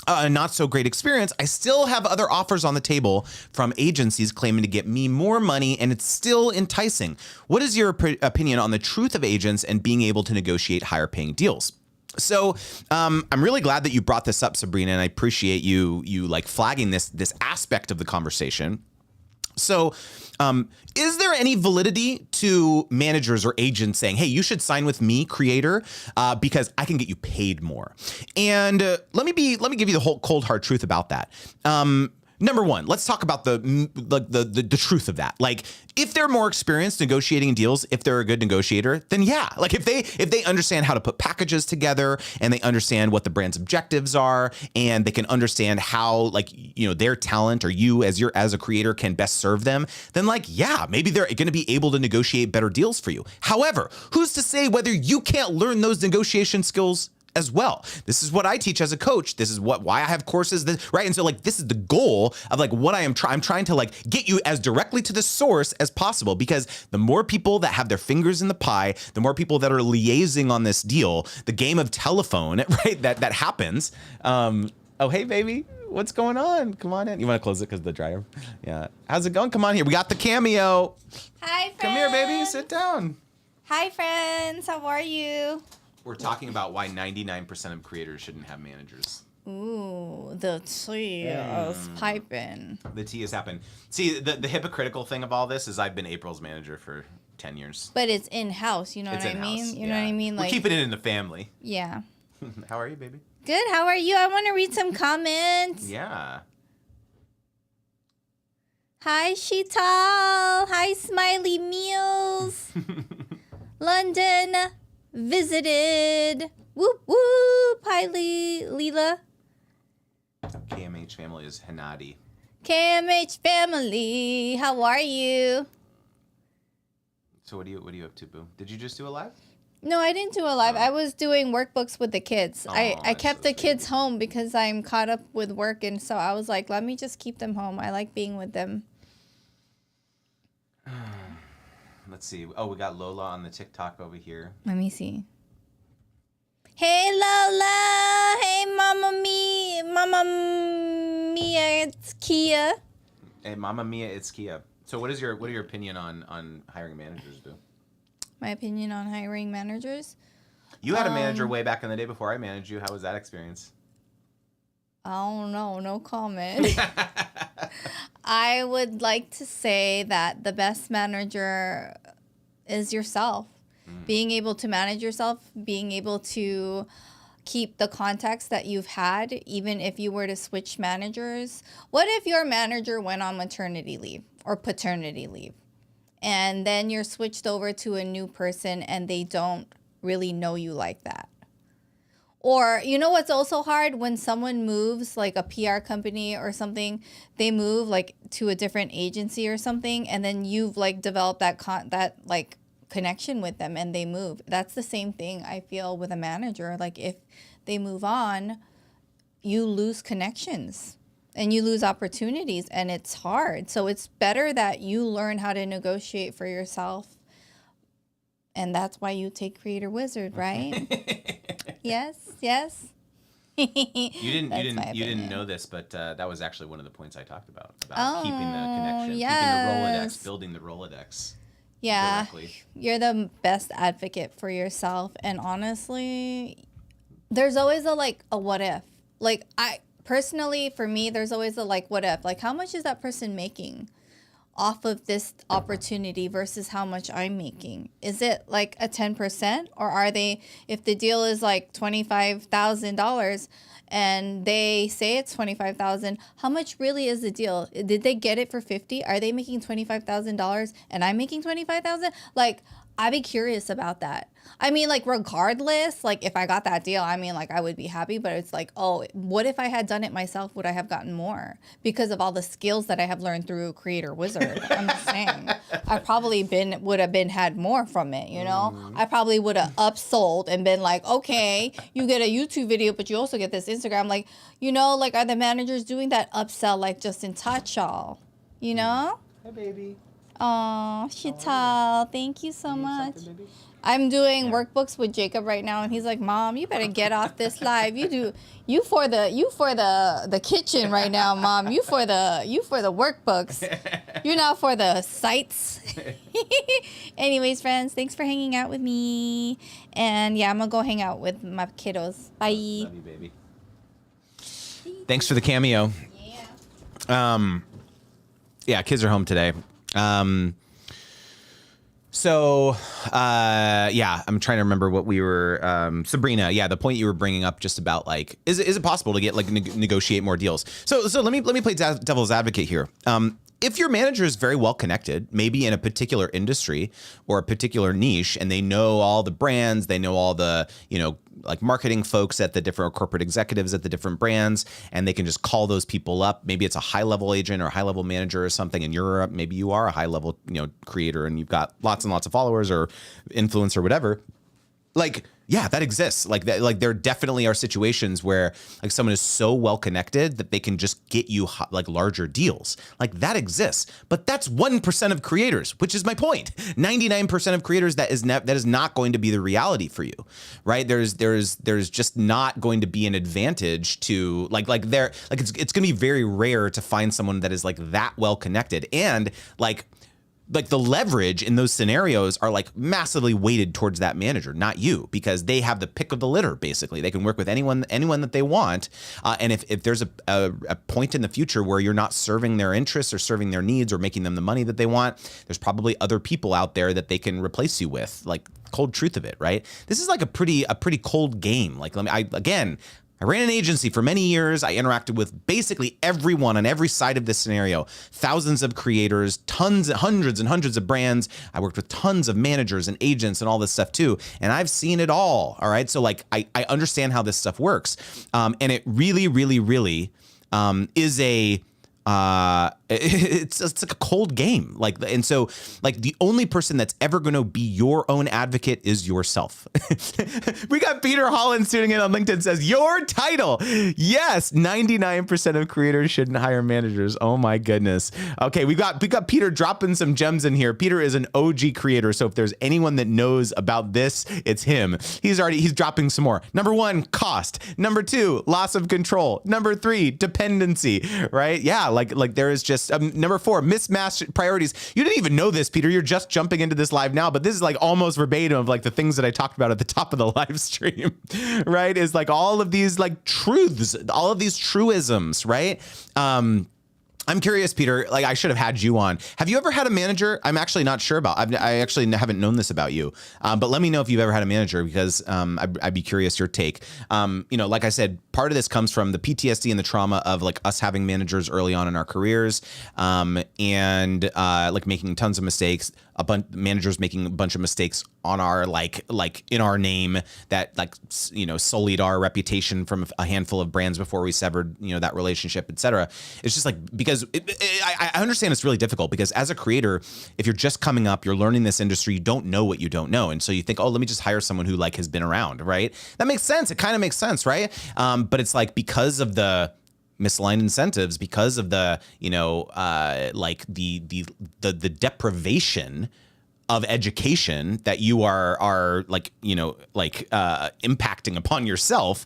a not so great experience, I still have other offers on the table from agencies claiming to get me more money, and it's still enticing. What is your opinion on the truth of agents and being able to negotiate higher paying deals? So I'm really glad that you brought this up, Sabrina, and I appreciate you like flagging this aspect of the conversation. So, is there any validity to managers or agents saying, "Hey, you should sign with me, creator, because I can get you paid more"? And let me give you the whole cold hard truth about that. Number one, let's talk about the truth of that. Like, if they're more experienced negotiating deals, if they're a good negotiator, then yeah. Like, if they understand how to put packages together and they understand what the brand's objectives are, and they can understand how, like, their talent or you as a creator can best serve them, then like, yeah, maybe they're going to be able to negotiate better deals for you. However, who's to say whether you can't learn those negotiation skills as well? This is what I teach as a coach. This is why I have courses, right? And so like, this is the goal of like what I'm trying to like get you as directly to the source as possible, because the more people that have their fingers in the pie, the more people that are liaising on this deal, the game of telephone, right? That happens. Oh, hey baby, what's going on? Come on in. You want to close it because of the dryer? Yeah. How's it going? Come on here. We got the cameo. Hi, friends. Come here, baby. Sit down. Hi, friends. How are you? We're talking about why 99% of creators shouldn't have managers. Ooh, the tea is piping. The tea has happened. See, the hypocritical thing of all this is I've been April's manager for 10 years. But it's in-house, you know what I mean? You know what I mean? Like, we're keeping it in the family. Yeah. How are you, baby? Good. How are you? I want to read some comments. Yeah. Hi, Sheetal. Hi, Smiley Meals. London visited. Whoop, whoop. Hi, Leela. KMH family is Hanadi. KMH family. How are you? So what are you up to, Boo? Did you just do a live? No, I didn't do a live. I was doing workbooks with the kids. I kept the kids home because I'm caught up with work, and so I was like, let me just keep them home. I like being with them. Let's see. Oh, we got Lola on the TikTok over here. Let me see. Hey, Lola. Hey, Mama Mia, it's Kia. Hey, Mama Mia, it's Kia. So what are your opinion on hiring managers, Boo? My opinion on hiring managers? You had a manager way back in the day before I managed you. How was that experience? I don't know. No comment. I would like to say that the best manager is yourself. Being able to manage yourself, being able to keep the contacts that you've had, even if you were to switch managers. What if your manager went on maternity leave or paternity leave, and then you're switched over to a new person and they don't really know you like that? Or, you know what's also hard? When someone moves, like a PR company or something, they move like to a different agency or something, and then you've like developed that connection with them and they move. That's the same thing I feel with a manager. Like, if they move on, you lose connections and you lose opportunities, and it's hard. So it's better that you learn how to negotiate for yourself. And that's why you take Creator Wizard, right? Yes. You didn't know this, but that was actually one of the points I talked about keeping the connection, keeping the Rolodex, building the Rolodex. Yeah, directly. You're the best advocate for yourself. And honestly, there's always a what if. Like, for me, there's always a what if. Like, how much is that person making off of this opportunity versus how much I'm making? Is it like a 10%, or are they, if the deal is like $25,000 and they say it's $25,000, how much really is the deal? Did they get it for 50? Are they making $25,000 and I'm making 25,000? Like, I'd be curious about that. I mean, like, regardless, like, if I got that deal, I mean, like, I would be happy, but it's like, oh, what if I had done it myself? Would I have gotten more because of all the skills that I have learned through Creator Wizard? I'm just saying, I probably would have had more from it, you know? I probably would have upsold and been like, okay, you get a YouTube video, but you also get this Instagram. Like, you know, like, are the managers doing that upsell, like, just in touch, y'all? You know? Hey, baby. Oh, Sheetal, thank you so much. I'm doing workbooks with Jacob right now, and he's like, "Mom, you better get off this live. You for the kitchen right now, Mom. You for the workbooks. You're not for the sites." Anyways, friends, thanks for hanging out with me, and yeah, I'm gonna go hang out with my kiddos. Bye. Love you, baby. Thanks for the cameo. Yeah, kids are home today. So, I'm trying to remember what we were, Sabrina. Yeah, the point you were bringing up just about like, is it possible to get like negotiate more deals? So let me play devil's advocate here. If your manager is very well connected, maybe in a particular industry or a particular niche, and they know all the brands, they know all the, like marketing folks at the different corporate executives at the different brands, and they can just call those people up. Maybe it's a high level agent or a high level manager or something in Europe. Maybe you are a high level, creator and you've got lots and lots of followers or influence or whatever. Like, yeah, that exists. Like that, like there definitely are situations where like someone is so well connected that they can just get you like larger deals. Like that exists, but that's 1% of creators, which is my point. 99% of creators that is not going to be the reality for you, right? There's just not going to be an advantage to it's going to be very rare to find someone that is like that well connected and like the leverage in those scenarios are like massively weighted towards that manager, not you, because they have the pick of the litter. Basically, they can work with anyone that they want. And if there's a point in the future where you're not serving their interests or serving their needs or making them the money that they want, there's probably other people out there that they can replace you with. Like cold truth of it, right? This is like a pretty cold game. Like I ran an agency for many years. I interacted with basically everyone on every side of this scenario. Thousands of creators, hundreds and hundreds of brands. I worked with tons of managers and agents and all this stuff too. And I've seen it all right? So like, I understand how this stuff works. And it really, really, really is it's like a cold game. And so the only person that's ever going to be your own advocate is yourself. We got Peter Holland tuning in on LinkedIn, says your title. Yes. 99% of creators shouldn't hire managers. Oh my goodness. Okay. We got Peter dropping some gems in here. Peter is an OG creator. So if there's anyone that knows about this, it's him. He's dropping some more. Number 1, cost. Number 2, loss of control. Number 3, dependency, right? Yeah. Like there is just number 4, mismatched priorities. You didn't even know this, Peter. You're just jumping into this live now, but this is like almost verbatim of like the things that I talked about at the top of the live stream, right? Is like all of these like truths, all of these truisms, right? I'm curious, Peter, like I should have had you on. Have you ever had a manager? I'm actually not sure about. I actually haven't known this about you, but let me know if you've ever had a manager because I'd be curious your take. Like I said, part of this comes from the PTSD and the trauma of like us having managers early on in our careers, and like making tons of mistakes. Managers making a bunch of mistakes on our like in our name that sullied our reputation from a handful of brands before we severed that relationship, etc. It's just like because I understand it's really difficult because as a creator, if you're just coming up, you're learning this industry, you don't know what you don't know, and so you think, oh, let me just hire someone who like has been around, right? That makes sense. It kind of makes sense, right? But it's like because of the misaligned incentives, because of the the deprivation of education that you are impacting upon yourself,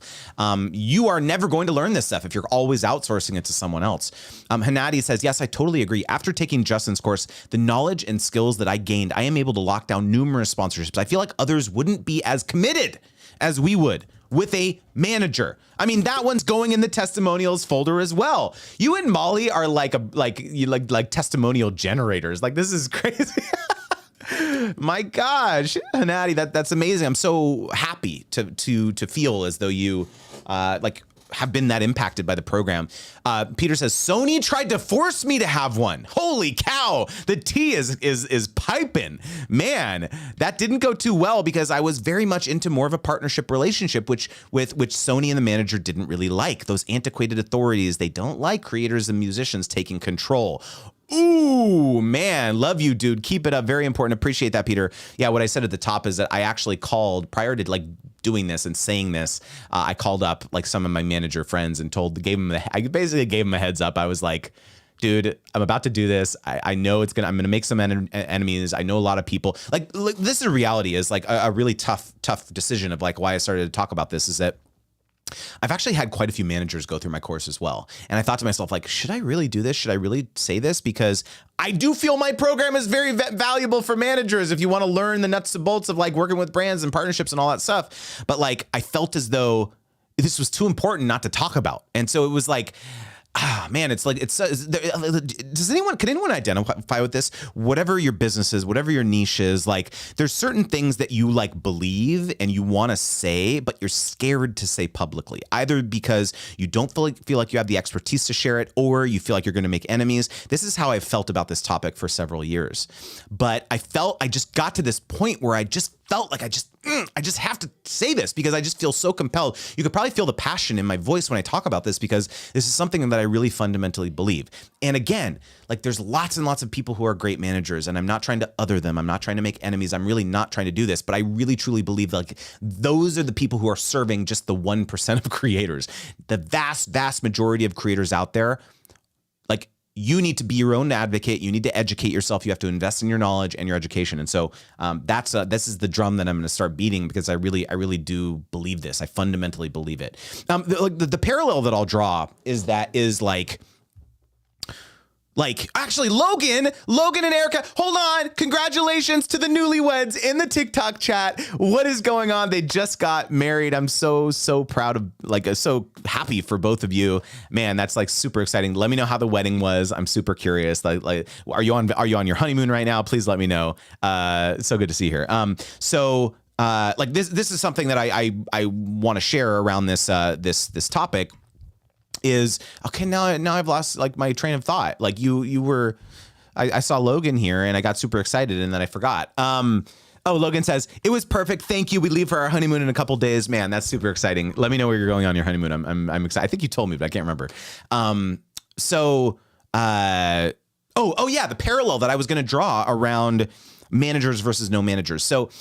you are never going to learn this stuff if you're always outsourcing it to someone else. Hanadi says, yes, I totally agree. After taking Justin's course, the knowledge and skills that I gained, I am able to lock down numerous sponsorships. I feel like others wouldn't be as committed as we would with a manager. I mean, that one's going in the testimonials folder as well. You and Molly are like testimonial generators. Like this is crazy. My gosh, Hanadi, that's amazing. I'm so happy to feel as though you have been that impacted by the program. Peter says, Sony tried to force me to have one. Holy cow. The tea is piping. Man, that didn't go too well because I was very much into more of a partnership relationship, which Sony and the manager didn't really like. Those antiquated authorities, they don't like creators and musicians taking control. Ooh, man, love you, dude. Keep it up. Very important. Appreciate that, Peter. Yeah, what I said at the top is that I actually called prior to like doing this and saying this. I called up like some of my manager friends and I basically gave them a heads up. I was like, dude, I'm about to do this. I know I'm going to make some enemies. I know a lot of people like this is a reality is like a really tough decision of like why I started to talk about this is that I've actually had quite a few managers go through my course as well. And I thought to myself, like, should I really do this? Should I really say this? Because I do feel my program is very valuable for managers if you want to learn the nuts and bolts of like working with brands and partnerships and all that stuff. But like, I felt as though this was too important not to talk about. And so it was like, man, it's like, can anyone identify with this? Whatever your business is, whatever your niche is, like there's certain things that you like believe and you want to say, but you're scared to say publicly, either because you don't feel like you have the expertise to share it, or you feel like you're going to make enemies. This is how I've felt about this topic for several years. But I just got to this point where I just felt like I just have to say this because I just feel so compelled. You could probably feel the passion in my voice when I talk about this because this is something that I really fundamentally believe. And again, like there's lots and lots of people who are great managers, and I'm not trying to other them. I'm not trying to make enemies. I'm really not trying to do this, but I really truly believe like those are the people who are serving just the 1% of creators. The vast majority of creators out there, like, you need to be your own advocate. You need to educate yourself. You have to invest in your knowledge and your education. And so this is the drum that I'm going to start beating because I really do believe this. I fundamentally believe it. The parallel that I'll draw is actually Logan and Erica, hold on. Congratulations to the newlyweds in the TikTok chat. What is going on? They just got married. I'm so proud of, like, so happy for both of you. Man, that's like super exciting. Let me know how the wedding was. I'm super curious. Like, are you on your honeymoon right now? Please let me know. So good to see you here. Like this is something that I want to share around this topic. Is okay. Now I've lost like my train of thought. Like I saw Logan here and I got super excited and then I forgot. Logan says it was perfect. Thank you. We leave for our honeymoon in a couple days. Man, that's super exciting. Let me know where you're going on your honeymoon. I'm excited. I think you told me, but I can't remember. The parallel that I was going to draw around managers versus no managers. So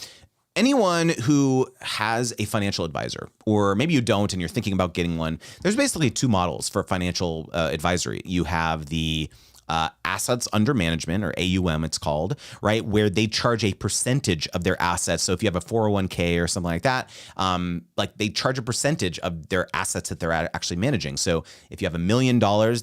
anyone who has a financial advisor, or maybe you don't and you're thinking about getting one, there's basically two models for financial advisory. You have the assets under management, or AUM it's called, right? Where they charge a percentage of their assets. So if you have a 401k or something like that, like they charge a percentage of their assets that they're actually managing. So if you have $1 million, they're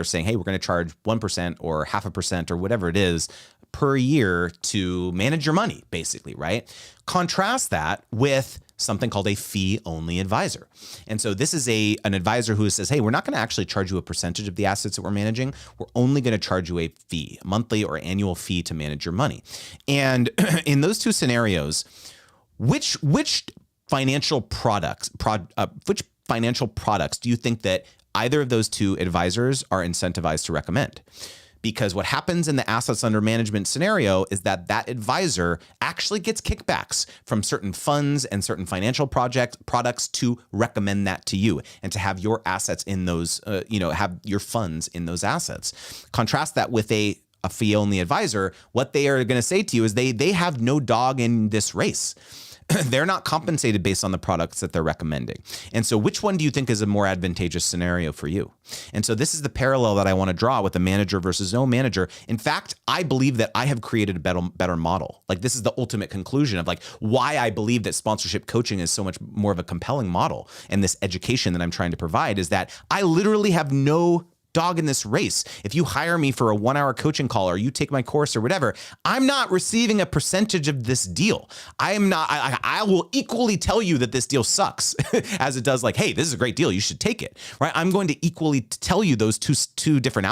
saying, hey, we're going to charge 1% or 0.5% or whatever it is per year to manage your money, basically, right? Contrast that with something called a fee-only advisor. And so this is an advisor who says, hey, we're not going to actually charge you a percentage of the assets that we're managing. We're only going to charge you a fee, a monthly or annual fee to manage your money. And in those two scenarios, which financial products do you think that either of those two advisors are incentivized to recommend? Because what happens in the assets under management scenario is that advisor actually gets kickbacks from certain funds and certain financial products to recommend that to you and to have your assets in those, have your funds in those assets. Contrast that with a fee-only advisor. What they are going to say to you is they have no dog in this race. They're not compensated based on the products that they're recommending. And so which one do you think is a more advantageous scenario for you? And so this is the parallel that I want to draw with a manager versus no manager. In fact, I believe that I have created a better model. Like this is the ultimate conclusion of like why I believe that sponsorship coaching is so much more of a compelling model. And this education that I'm trying to provide is that I literally have no dog in this race. If you hire me for a 1-hour coaching call or you take my course or whatever, I'm not receiving a percentage of this deal. I will equally tell you that this deal sucks as it does like, hey, this is a great deal. You should take it, right? I'm going to equally tell you those two different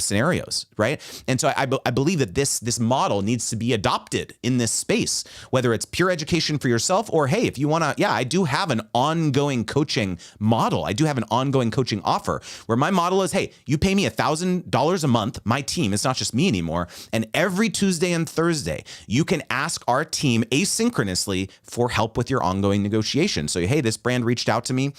scenarios, right? And so I believe that this model needs to be adopted in this space, whether it's pure education for yourself or, hey, if you want to, I do have an ongoing coaching model. I do have an ongoing coaching offer where my model is, hey, you pay me $1,000 a month, my team, it's not just me anymore. And every Tuesday and Thursday, you can ask our team asynchronously for help with your ongoing negotiation. So, hey, this brand reached out to me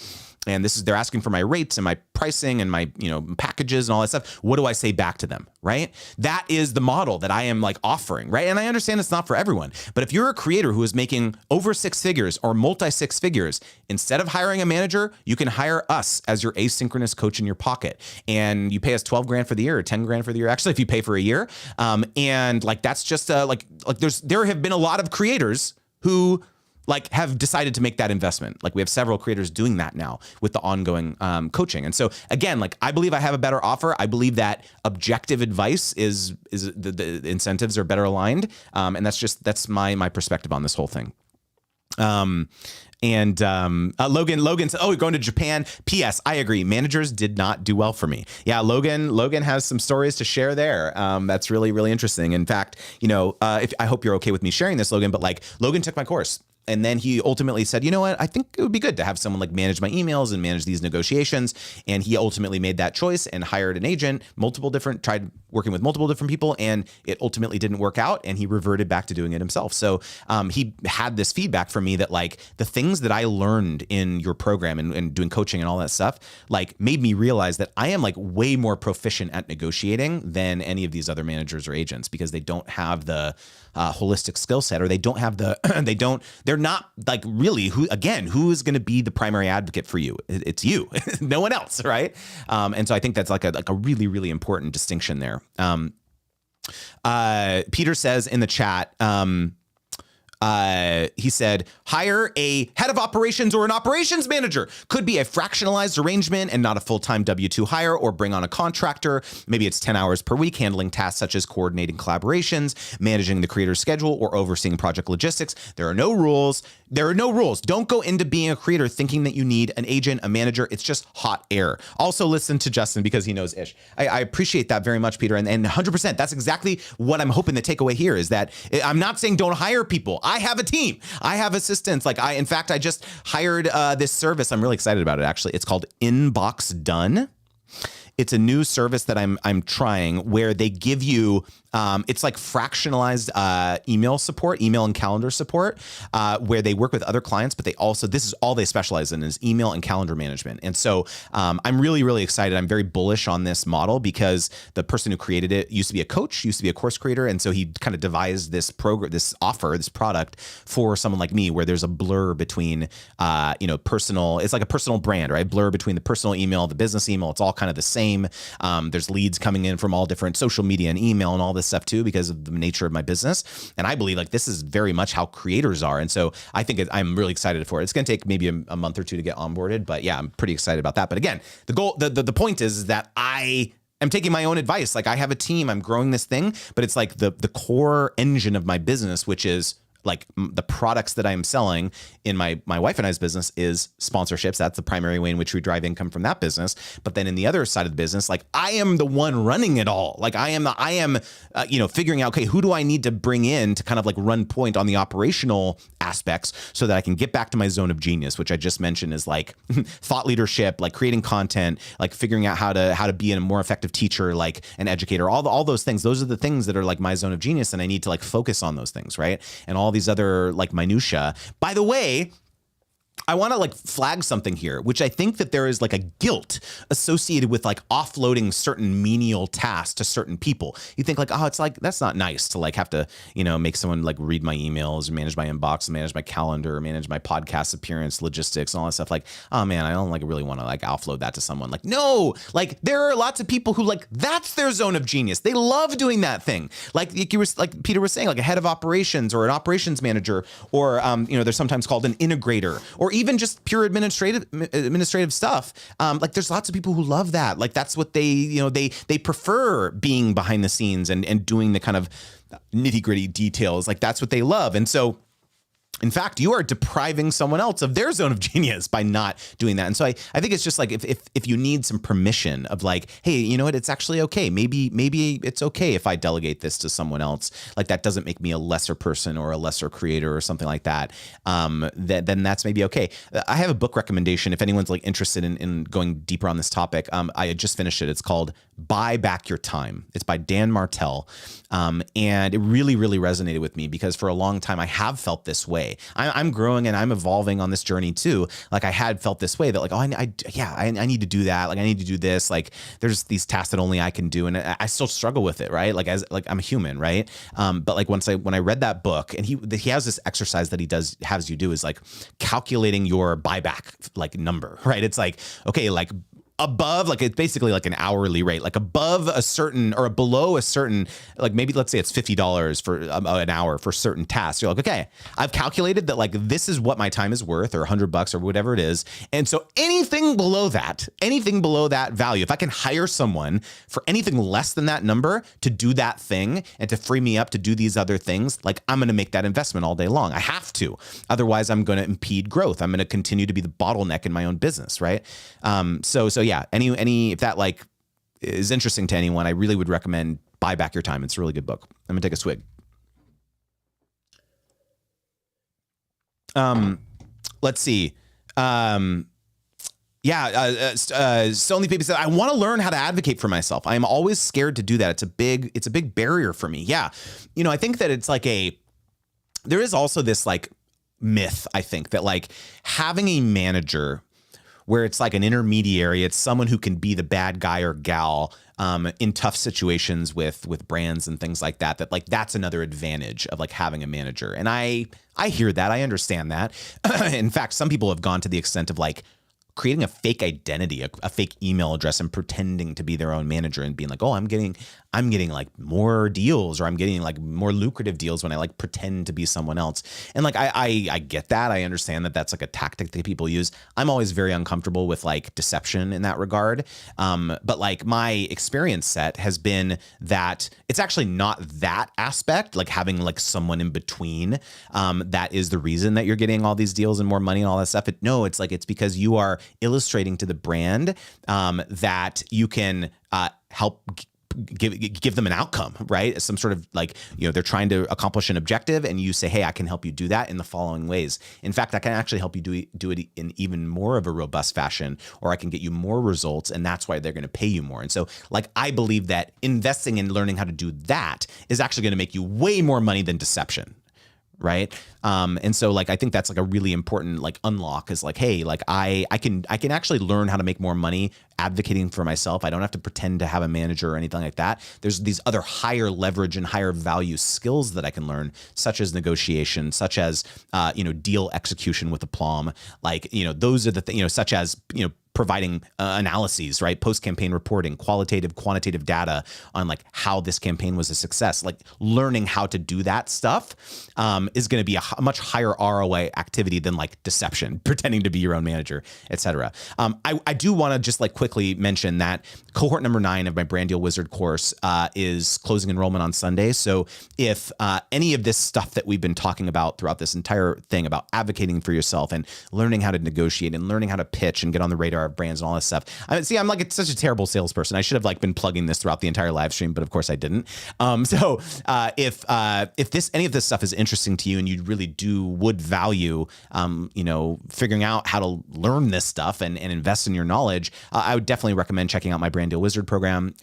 and they're asking for my rates and my pricing and my, packages and all that stuff, what do I say back to them, right? That is the model that I am like offering, right? And I understand it's not for everyone, but if you're a creator who is making over 6 figures or multi 6 figures, instead of hiring a manager, you can hire us as your asynchronous coach in your pocket. And you pay us 12 grand for the year or 10 grand for the year. Actually, if you pay for a year. And like, that's just there have been a lot of creators who like have decided to make that investment. Like we have several creators doing that now with the ongoing coaching. And so again, like I believe I have a better offer. I believe that objective advice is the incentives are better aligned. And that's my perspective on this whole thing. Logan said, "Oh, you're going to Japan." P.S. I agree. Managers did not do well for me. Yeah, Logan has some stories to share there. That's really, really interesting. In fact, if I hope you're okay with me sharing this, Logan, but like Logan took my course. And then he ultimately said, you know what, I think it would be good to have someone like manage my emails and manage these negotiations. And he ultimately made that choice and hired an agent, tried working with multiple different people, and it ultimately didn't work out. And he reverted back to doing it himself. So he had this feedback from me that like the things that I learned in your program and doing coaching and all that stuff, like made me realize that I am like way more proficient at negotiating than any of these other managers or agents because they don't have the holistic skill set, or they don't have they're not like really who is going to be the primary advocate for you? It's you, no one else. Right. And so I think that's like a really, really important distinction there. Peter says in the chat, he said, hire a head of operations or an operations manager. Could be a fractionalized arrangement and not a full-time W-2 hire, or bring on a contractor. Maybe it's 10 hours per week, handling tasks such as coordinating collaborations, managing the creator's schedule, or overseeing project logistics. There are no rules. Don't go into being a creator thinking that you need an agent, a manager. It's just hot air. Also listen to Justin because he knows ish. I appreciate that very much, Peter. And 100%, that's exactly what I'm hoping the takeaway here is that I'm not saying don't hire people. I have a team. I have assistants. In fact, I just hired this service. I'm really excited about it, actually. It's called Inbox Done. It's a new service that I'm trying where they give you it's like fractionalized email and calendar support, where they work with other clients, but this is all they specialize in is email and calendar management. And so I'm really, really excited. I'm very bullish on this model because the person who created it used to be a coach, used to be a course creator. And so he kind of devised this this product for someone like me, where there's a blur between, personal, it's like a personal brand, right? Blur between the personal email, the business email. It's all kind of the same. There's leads coming in from all different social media and email and all this stuff too, because of the nature of my business. And I believe like this is very much how creators are. And so I think I'm really excited for it. It's going to take maybe a month or two to get onboarded, but yeah, I'm pretty excited about that. But again, the goal, the point is that I'm taking my own advice. Like I have a team, I'm growing this thing, but it's like the core engine of my business, which is like the products that I'm selling in my wife and I's business is sponsorships. That's the primary way in which we drive income from that business. But then in the other side of the business, like I am the one running it all. Like I am figuring out, okay, who do I need to bring in to kind of like run point on the operational aspects so that I can get back to my zone of genius, which I just mentioned is like thought leadership, like creating content, like figuring out how to be a more effective teacher, like an educator, all those things. Those are the things that are like my zone of genius. And I need to like focus on those things. Right. And all these other like minutia. By the way, I want to like flag something here, which I think that there is like a guilt associated with like offloading certain menial tasks to certain people. You think like, oh, it's like, that's not nice to like have to, make someone like read my emails, manage my inbox, manage my calendar, manage my podcast appearance, logistics, and all that stuff. Like, oh man, I don't like really want to like offload that to someone. Like, no, like there are lots of people who like, that's their zone of genius. They love doing that thing. Like Peter was saying, like a head of operations or an operations manager, or, they're sometimes called an integrator, or even just pure administrative stuff. Like there's lots of people who love that. Like that's what they prefer, being behind the scenes and doing the kind of nitty gritty details. Like that's what they love. And so in fact, you are depriving someone else of their zone of genius by not doing that. And so I think it's just like if you need some permission of like, hey, you know what, it's actually okay. Maybe it's okay if I delegate this to someone else. Like that doesn't make me a lesser person or a lesser creator or something like that. Then that's maybe okay. I have a book recommendation if anyone's like interested in going deeper on this topic. I just finished it. It's called Buy Back Your Time. It's by Dan Martell. And it really, really resonated with me because for a long time I have felt this way. way. I'm growing and I'm evolving on this journey too. Like I had felt this way that like, oh, I need to do that. Like I need to do this. Like there's these tasks that only I can do. And I still struggle with it. Right. Like I'm a human. Right. But like when I read that book, and he has this exercise that he has you do is like calculating your buyback like number. Right. It's like, okay, like above, like it's basically like an hourly rate, like above a certain or below a certain, like maybe let's say it's $50 for an hour for certain tasks. You're like, okay, I've calculated that like this is what my time is worth, or $100 or whatever it is. And so anything below that value, if I can hire someone for anything less than that number to do that thing and to free me up to do these other things, like I'm going to make that investment all day long. I have to. Otherwise, I'm going to impede growth. I'm going to continue to be the bottleneck in my own business, right? So yeah, any if that like is interesting to anyone, I really would recommend Buy Back Your Time. It's a really good book. I'm gonna take a swig. Let's see. So many people said, I want to learn how to advocate for myself. I am always scared to do that. It's a big barrier for me. Yeah. I think that it's like there is also this like myth, I think, that like having a manager where it's like an intermediary, it's someone who can be the bad guy or gal in tough situations with brands and things like that, like that's another advantage of like having a manager. And I hear that, I understand that. In fact, some people have gone to the extent of like creating a fake identity, a fake email address, and pretending to be their own manager and being like, oh, I'm getting like more deals, or I'm getting like more lucrative deals when I like pretend to be someone else. And like, I get that. I understand that that's like a tactic that people use. I'm always very uncomfortable with like deception in that regard. But like my experience set has been that it's actually not that aspect, like having like someone in between, that is the reason that you're getting all these deals and more money and all that stuff. It's because you are illustrating to the brand that you can help give them an outcome, right? Some sort of like, they're trying to accomplish an objective, and you say, hey, I can help you do that in the following ways. In fact, I can actually help you do it in even more of a robust fashion, or I can get you more results, and that's why they're going to pay you more. And so like, I believe that investing in learning how to do that is actually going to make you way more money than deception. Right. And so like, I think that's like a really important like unlock is like, hey, like I can actually learn how to make more money advocating for myself. I don't have to pretend to have a manager or anything like that. There's these other higher leverage and higher value skills that I can learn, such as negotiation, such as, deal execution with aplomb. Like, those are the things, such as, providing analyses, right? Post-campaign reporting, qualitative, quantitative data on like how this campaign was a success. Like learning how to do that stuff is going to be a much higher ROI activity than like deception, pretending to be your own manager, et cetera. I do want to just like quickly mention that cohort number 9 of my Brand Deal Wizard course is closing enrollment on Sunday. So if any of this stuff that we've been talking about throughout this entire thing about advocating for yourself and learning how to negotiate and learning how to pitch and get on the radar of brands and all this stuff. I'm like, it's such a terrible salesperson. I should have like been plugging this throughout the entire live stream, but of course I didn't. If any of this stuff is interesting to you and you really would value, figuring out how to learn this stuff and invest in your knowledge, I would definitely recommend checking out my Brand Deal Wizard program.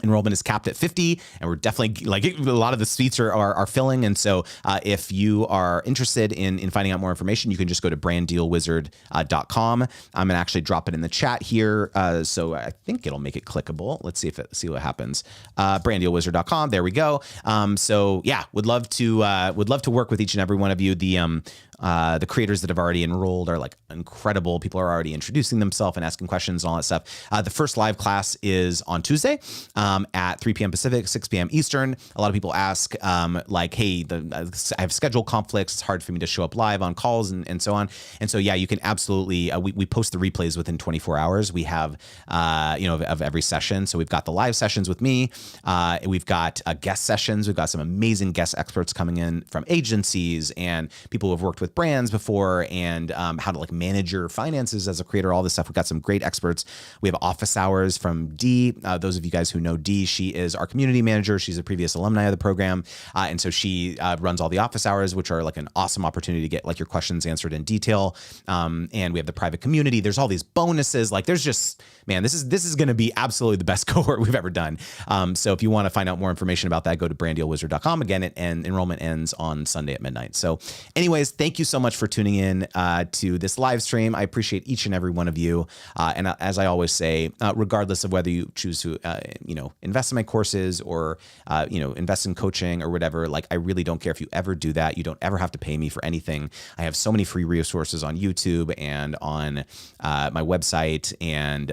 Enrollment is capped at 50, and we're definitely like a lot of the seats are filling. And so if you are interested in finding out more information, you can just go to branddealwizard.com. I'm going to actually drop it in the chat here. So I think it'll make it clickable. Let's see what happens. Branddealwizard.com. There we go. So yeah, would love to work with each and every one of you. The creators that have already enrolled are like incredible. People are already introducing themselves and asking questions and all that stuff. The first live class is on Tuesday at 3 p.m. Pacific, 6 p.m. Eastern. A lot of people ask like, hey, I have schedule conflicts. It's hard for me to show up live on calls and so on. And so, yeah, you can absolutely, we post the replays within 24 hours. We have, of every session. So we've got the live sessions with me. We've got guest sessions. We've got some amazing guest experts coming in from agencies and people who have worked with with brands before, and how to like manage your finances as a creator, all this stuff. We've got some great experts. We have office hours from Dee. Those of you guys who know Dee, she is our community manager. She's a previous alumni of the program. And so she runs all the office hours, which are like an awesome opportunity to get like your questions answered in detail. And we have the private community. There's all these bonuses. Like there's just, man, this is going to be absolutely the best cohort we've ever done. So if you want to find out more information about that, go to branddealwizard.com. Again, and enrollment ends on Sunday at midnight. So anyways, thank you so much for tuning in to this live stream. I appreciate each and every one of you. And as I always say, regardless of whether you choose to, invest in my courses or, invest in coaching or whatever, like I really don't care if you ever do that. You don't ever have to pay me for anything. I have so many free resources on YouTube and on my website and,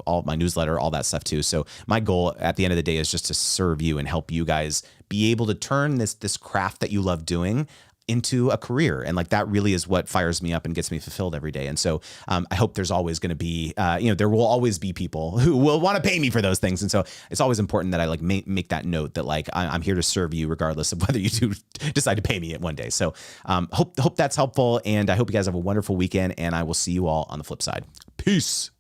all my newsletter, all that stuff too. So my goal at the end of the day is just to serve you and help you guys be able to turn this craft that you love doing into a career. And like, that really is what fires me up and gets me fulfilled every day. And so I hope there's always going to be, there will always be people who will want to pay me for those things. And so it's always important that I like make that note that like, I'm here to serve you regardless of whether you do decide to pay me it one day. So hope that's helpful. And I hope you guys have a wonderful weekend, and I will see you all on the flip side. Peace.